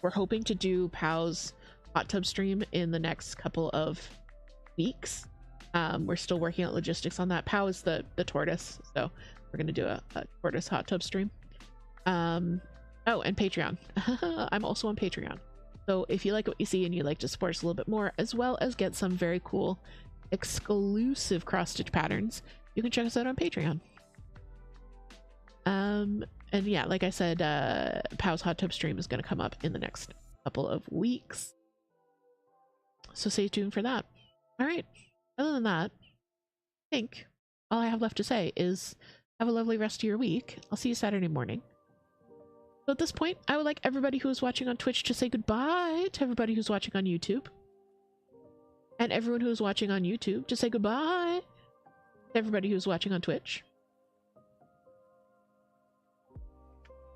we're hoping to do Pow's hot tub stream in the next couple of weeks. We're still working out logistics on that. Pow is the tortoise, so we're gonna do a tortoise hot tub stream. Oh, and Patreon. I'm also on Patreon. So if you like what you see and you like to support us a little bit more, as well as get some very cool exclusive cross stitch patterns, you can check us out on Patreon. And yeah, like I said, Pow's hot tub stream is going to come up in the next couple of weeks, so stay tuned for that. All right, other than that, I think all I have left to say is have a lovely rest of your week. I'll see you Saturday morning. So at this point, I would like everybody who is watching on Twitch to say goodbye to everybody who's watching on YouTube, and everyone who is watching on YouTube to say goodbye to everybody who's watching on Twitch.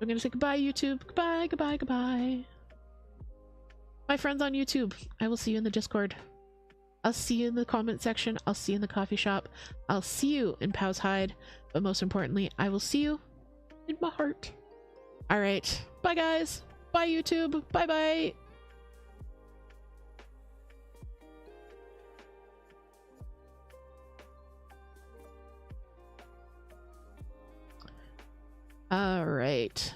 I'm gonna say goodbye, YouTube. Goodbye, goodbye, goodbye. My friends on YouTube, I will see you in the Discord. I'll see you in the comment section. I'll see you in the coffee shop. I'll see you in Pow's hide. But most importantly, I will see you in my heart. All right. Bye, guys. Bye, YouTube. Bye-bye. All right.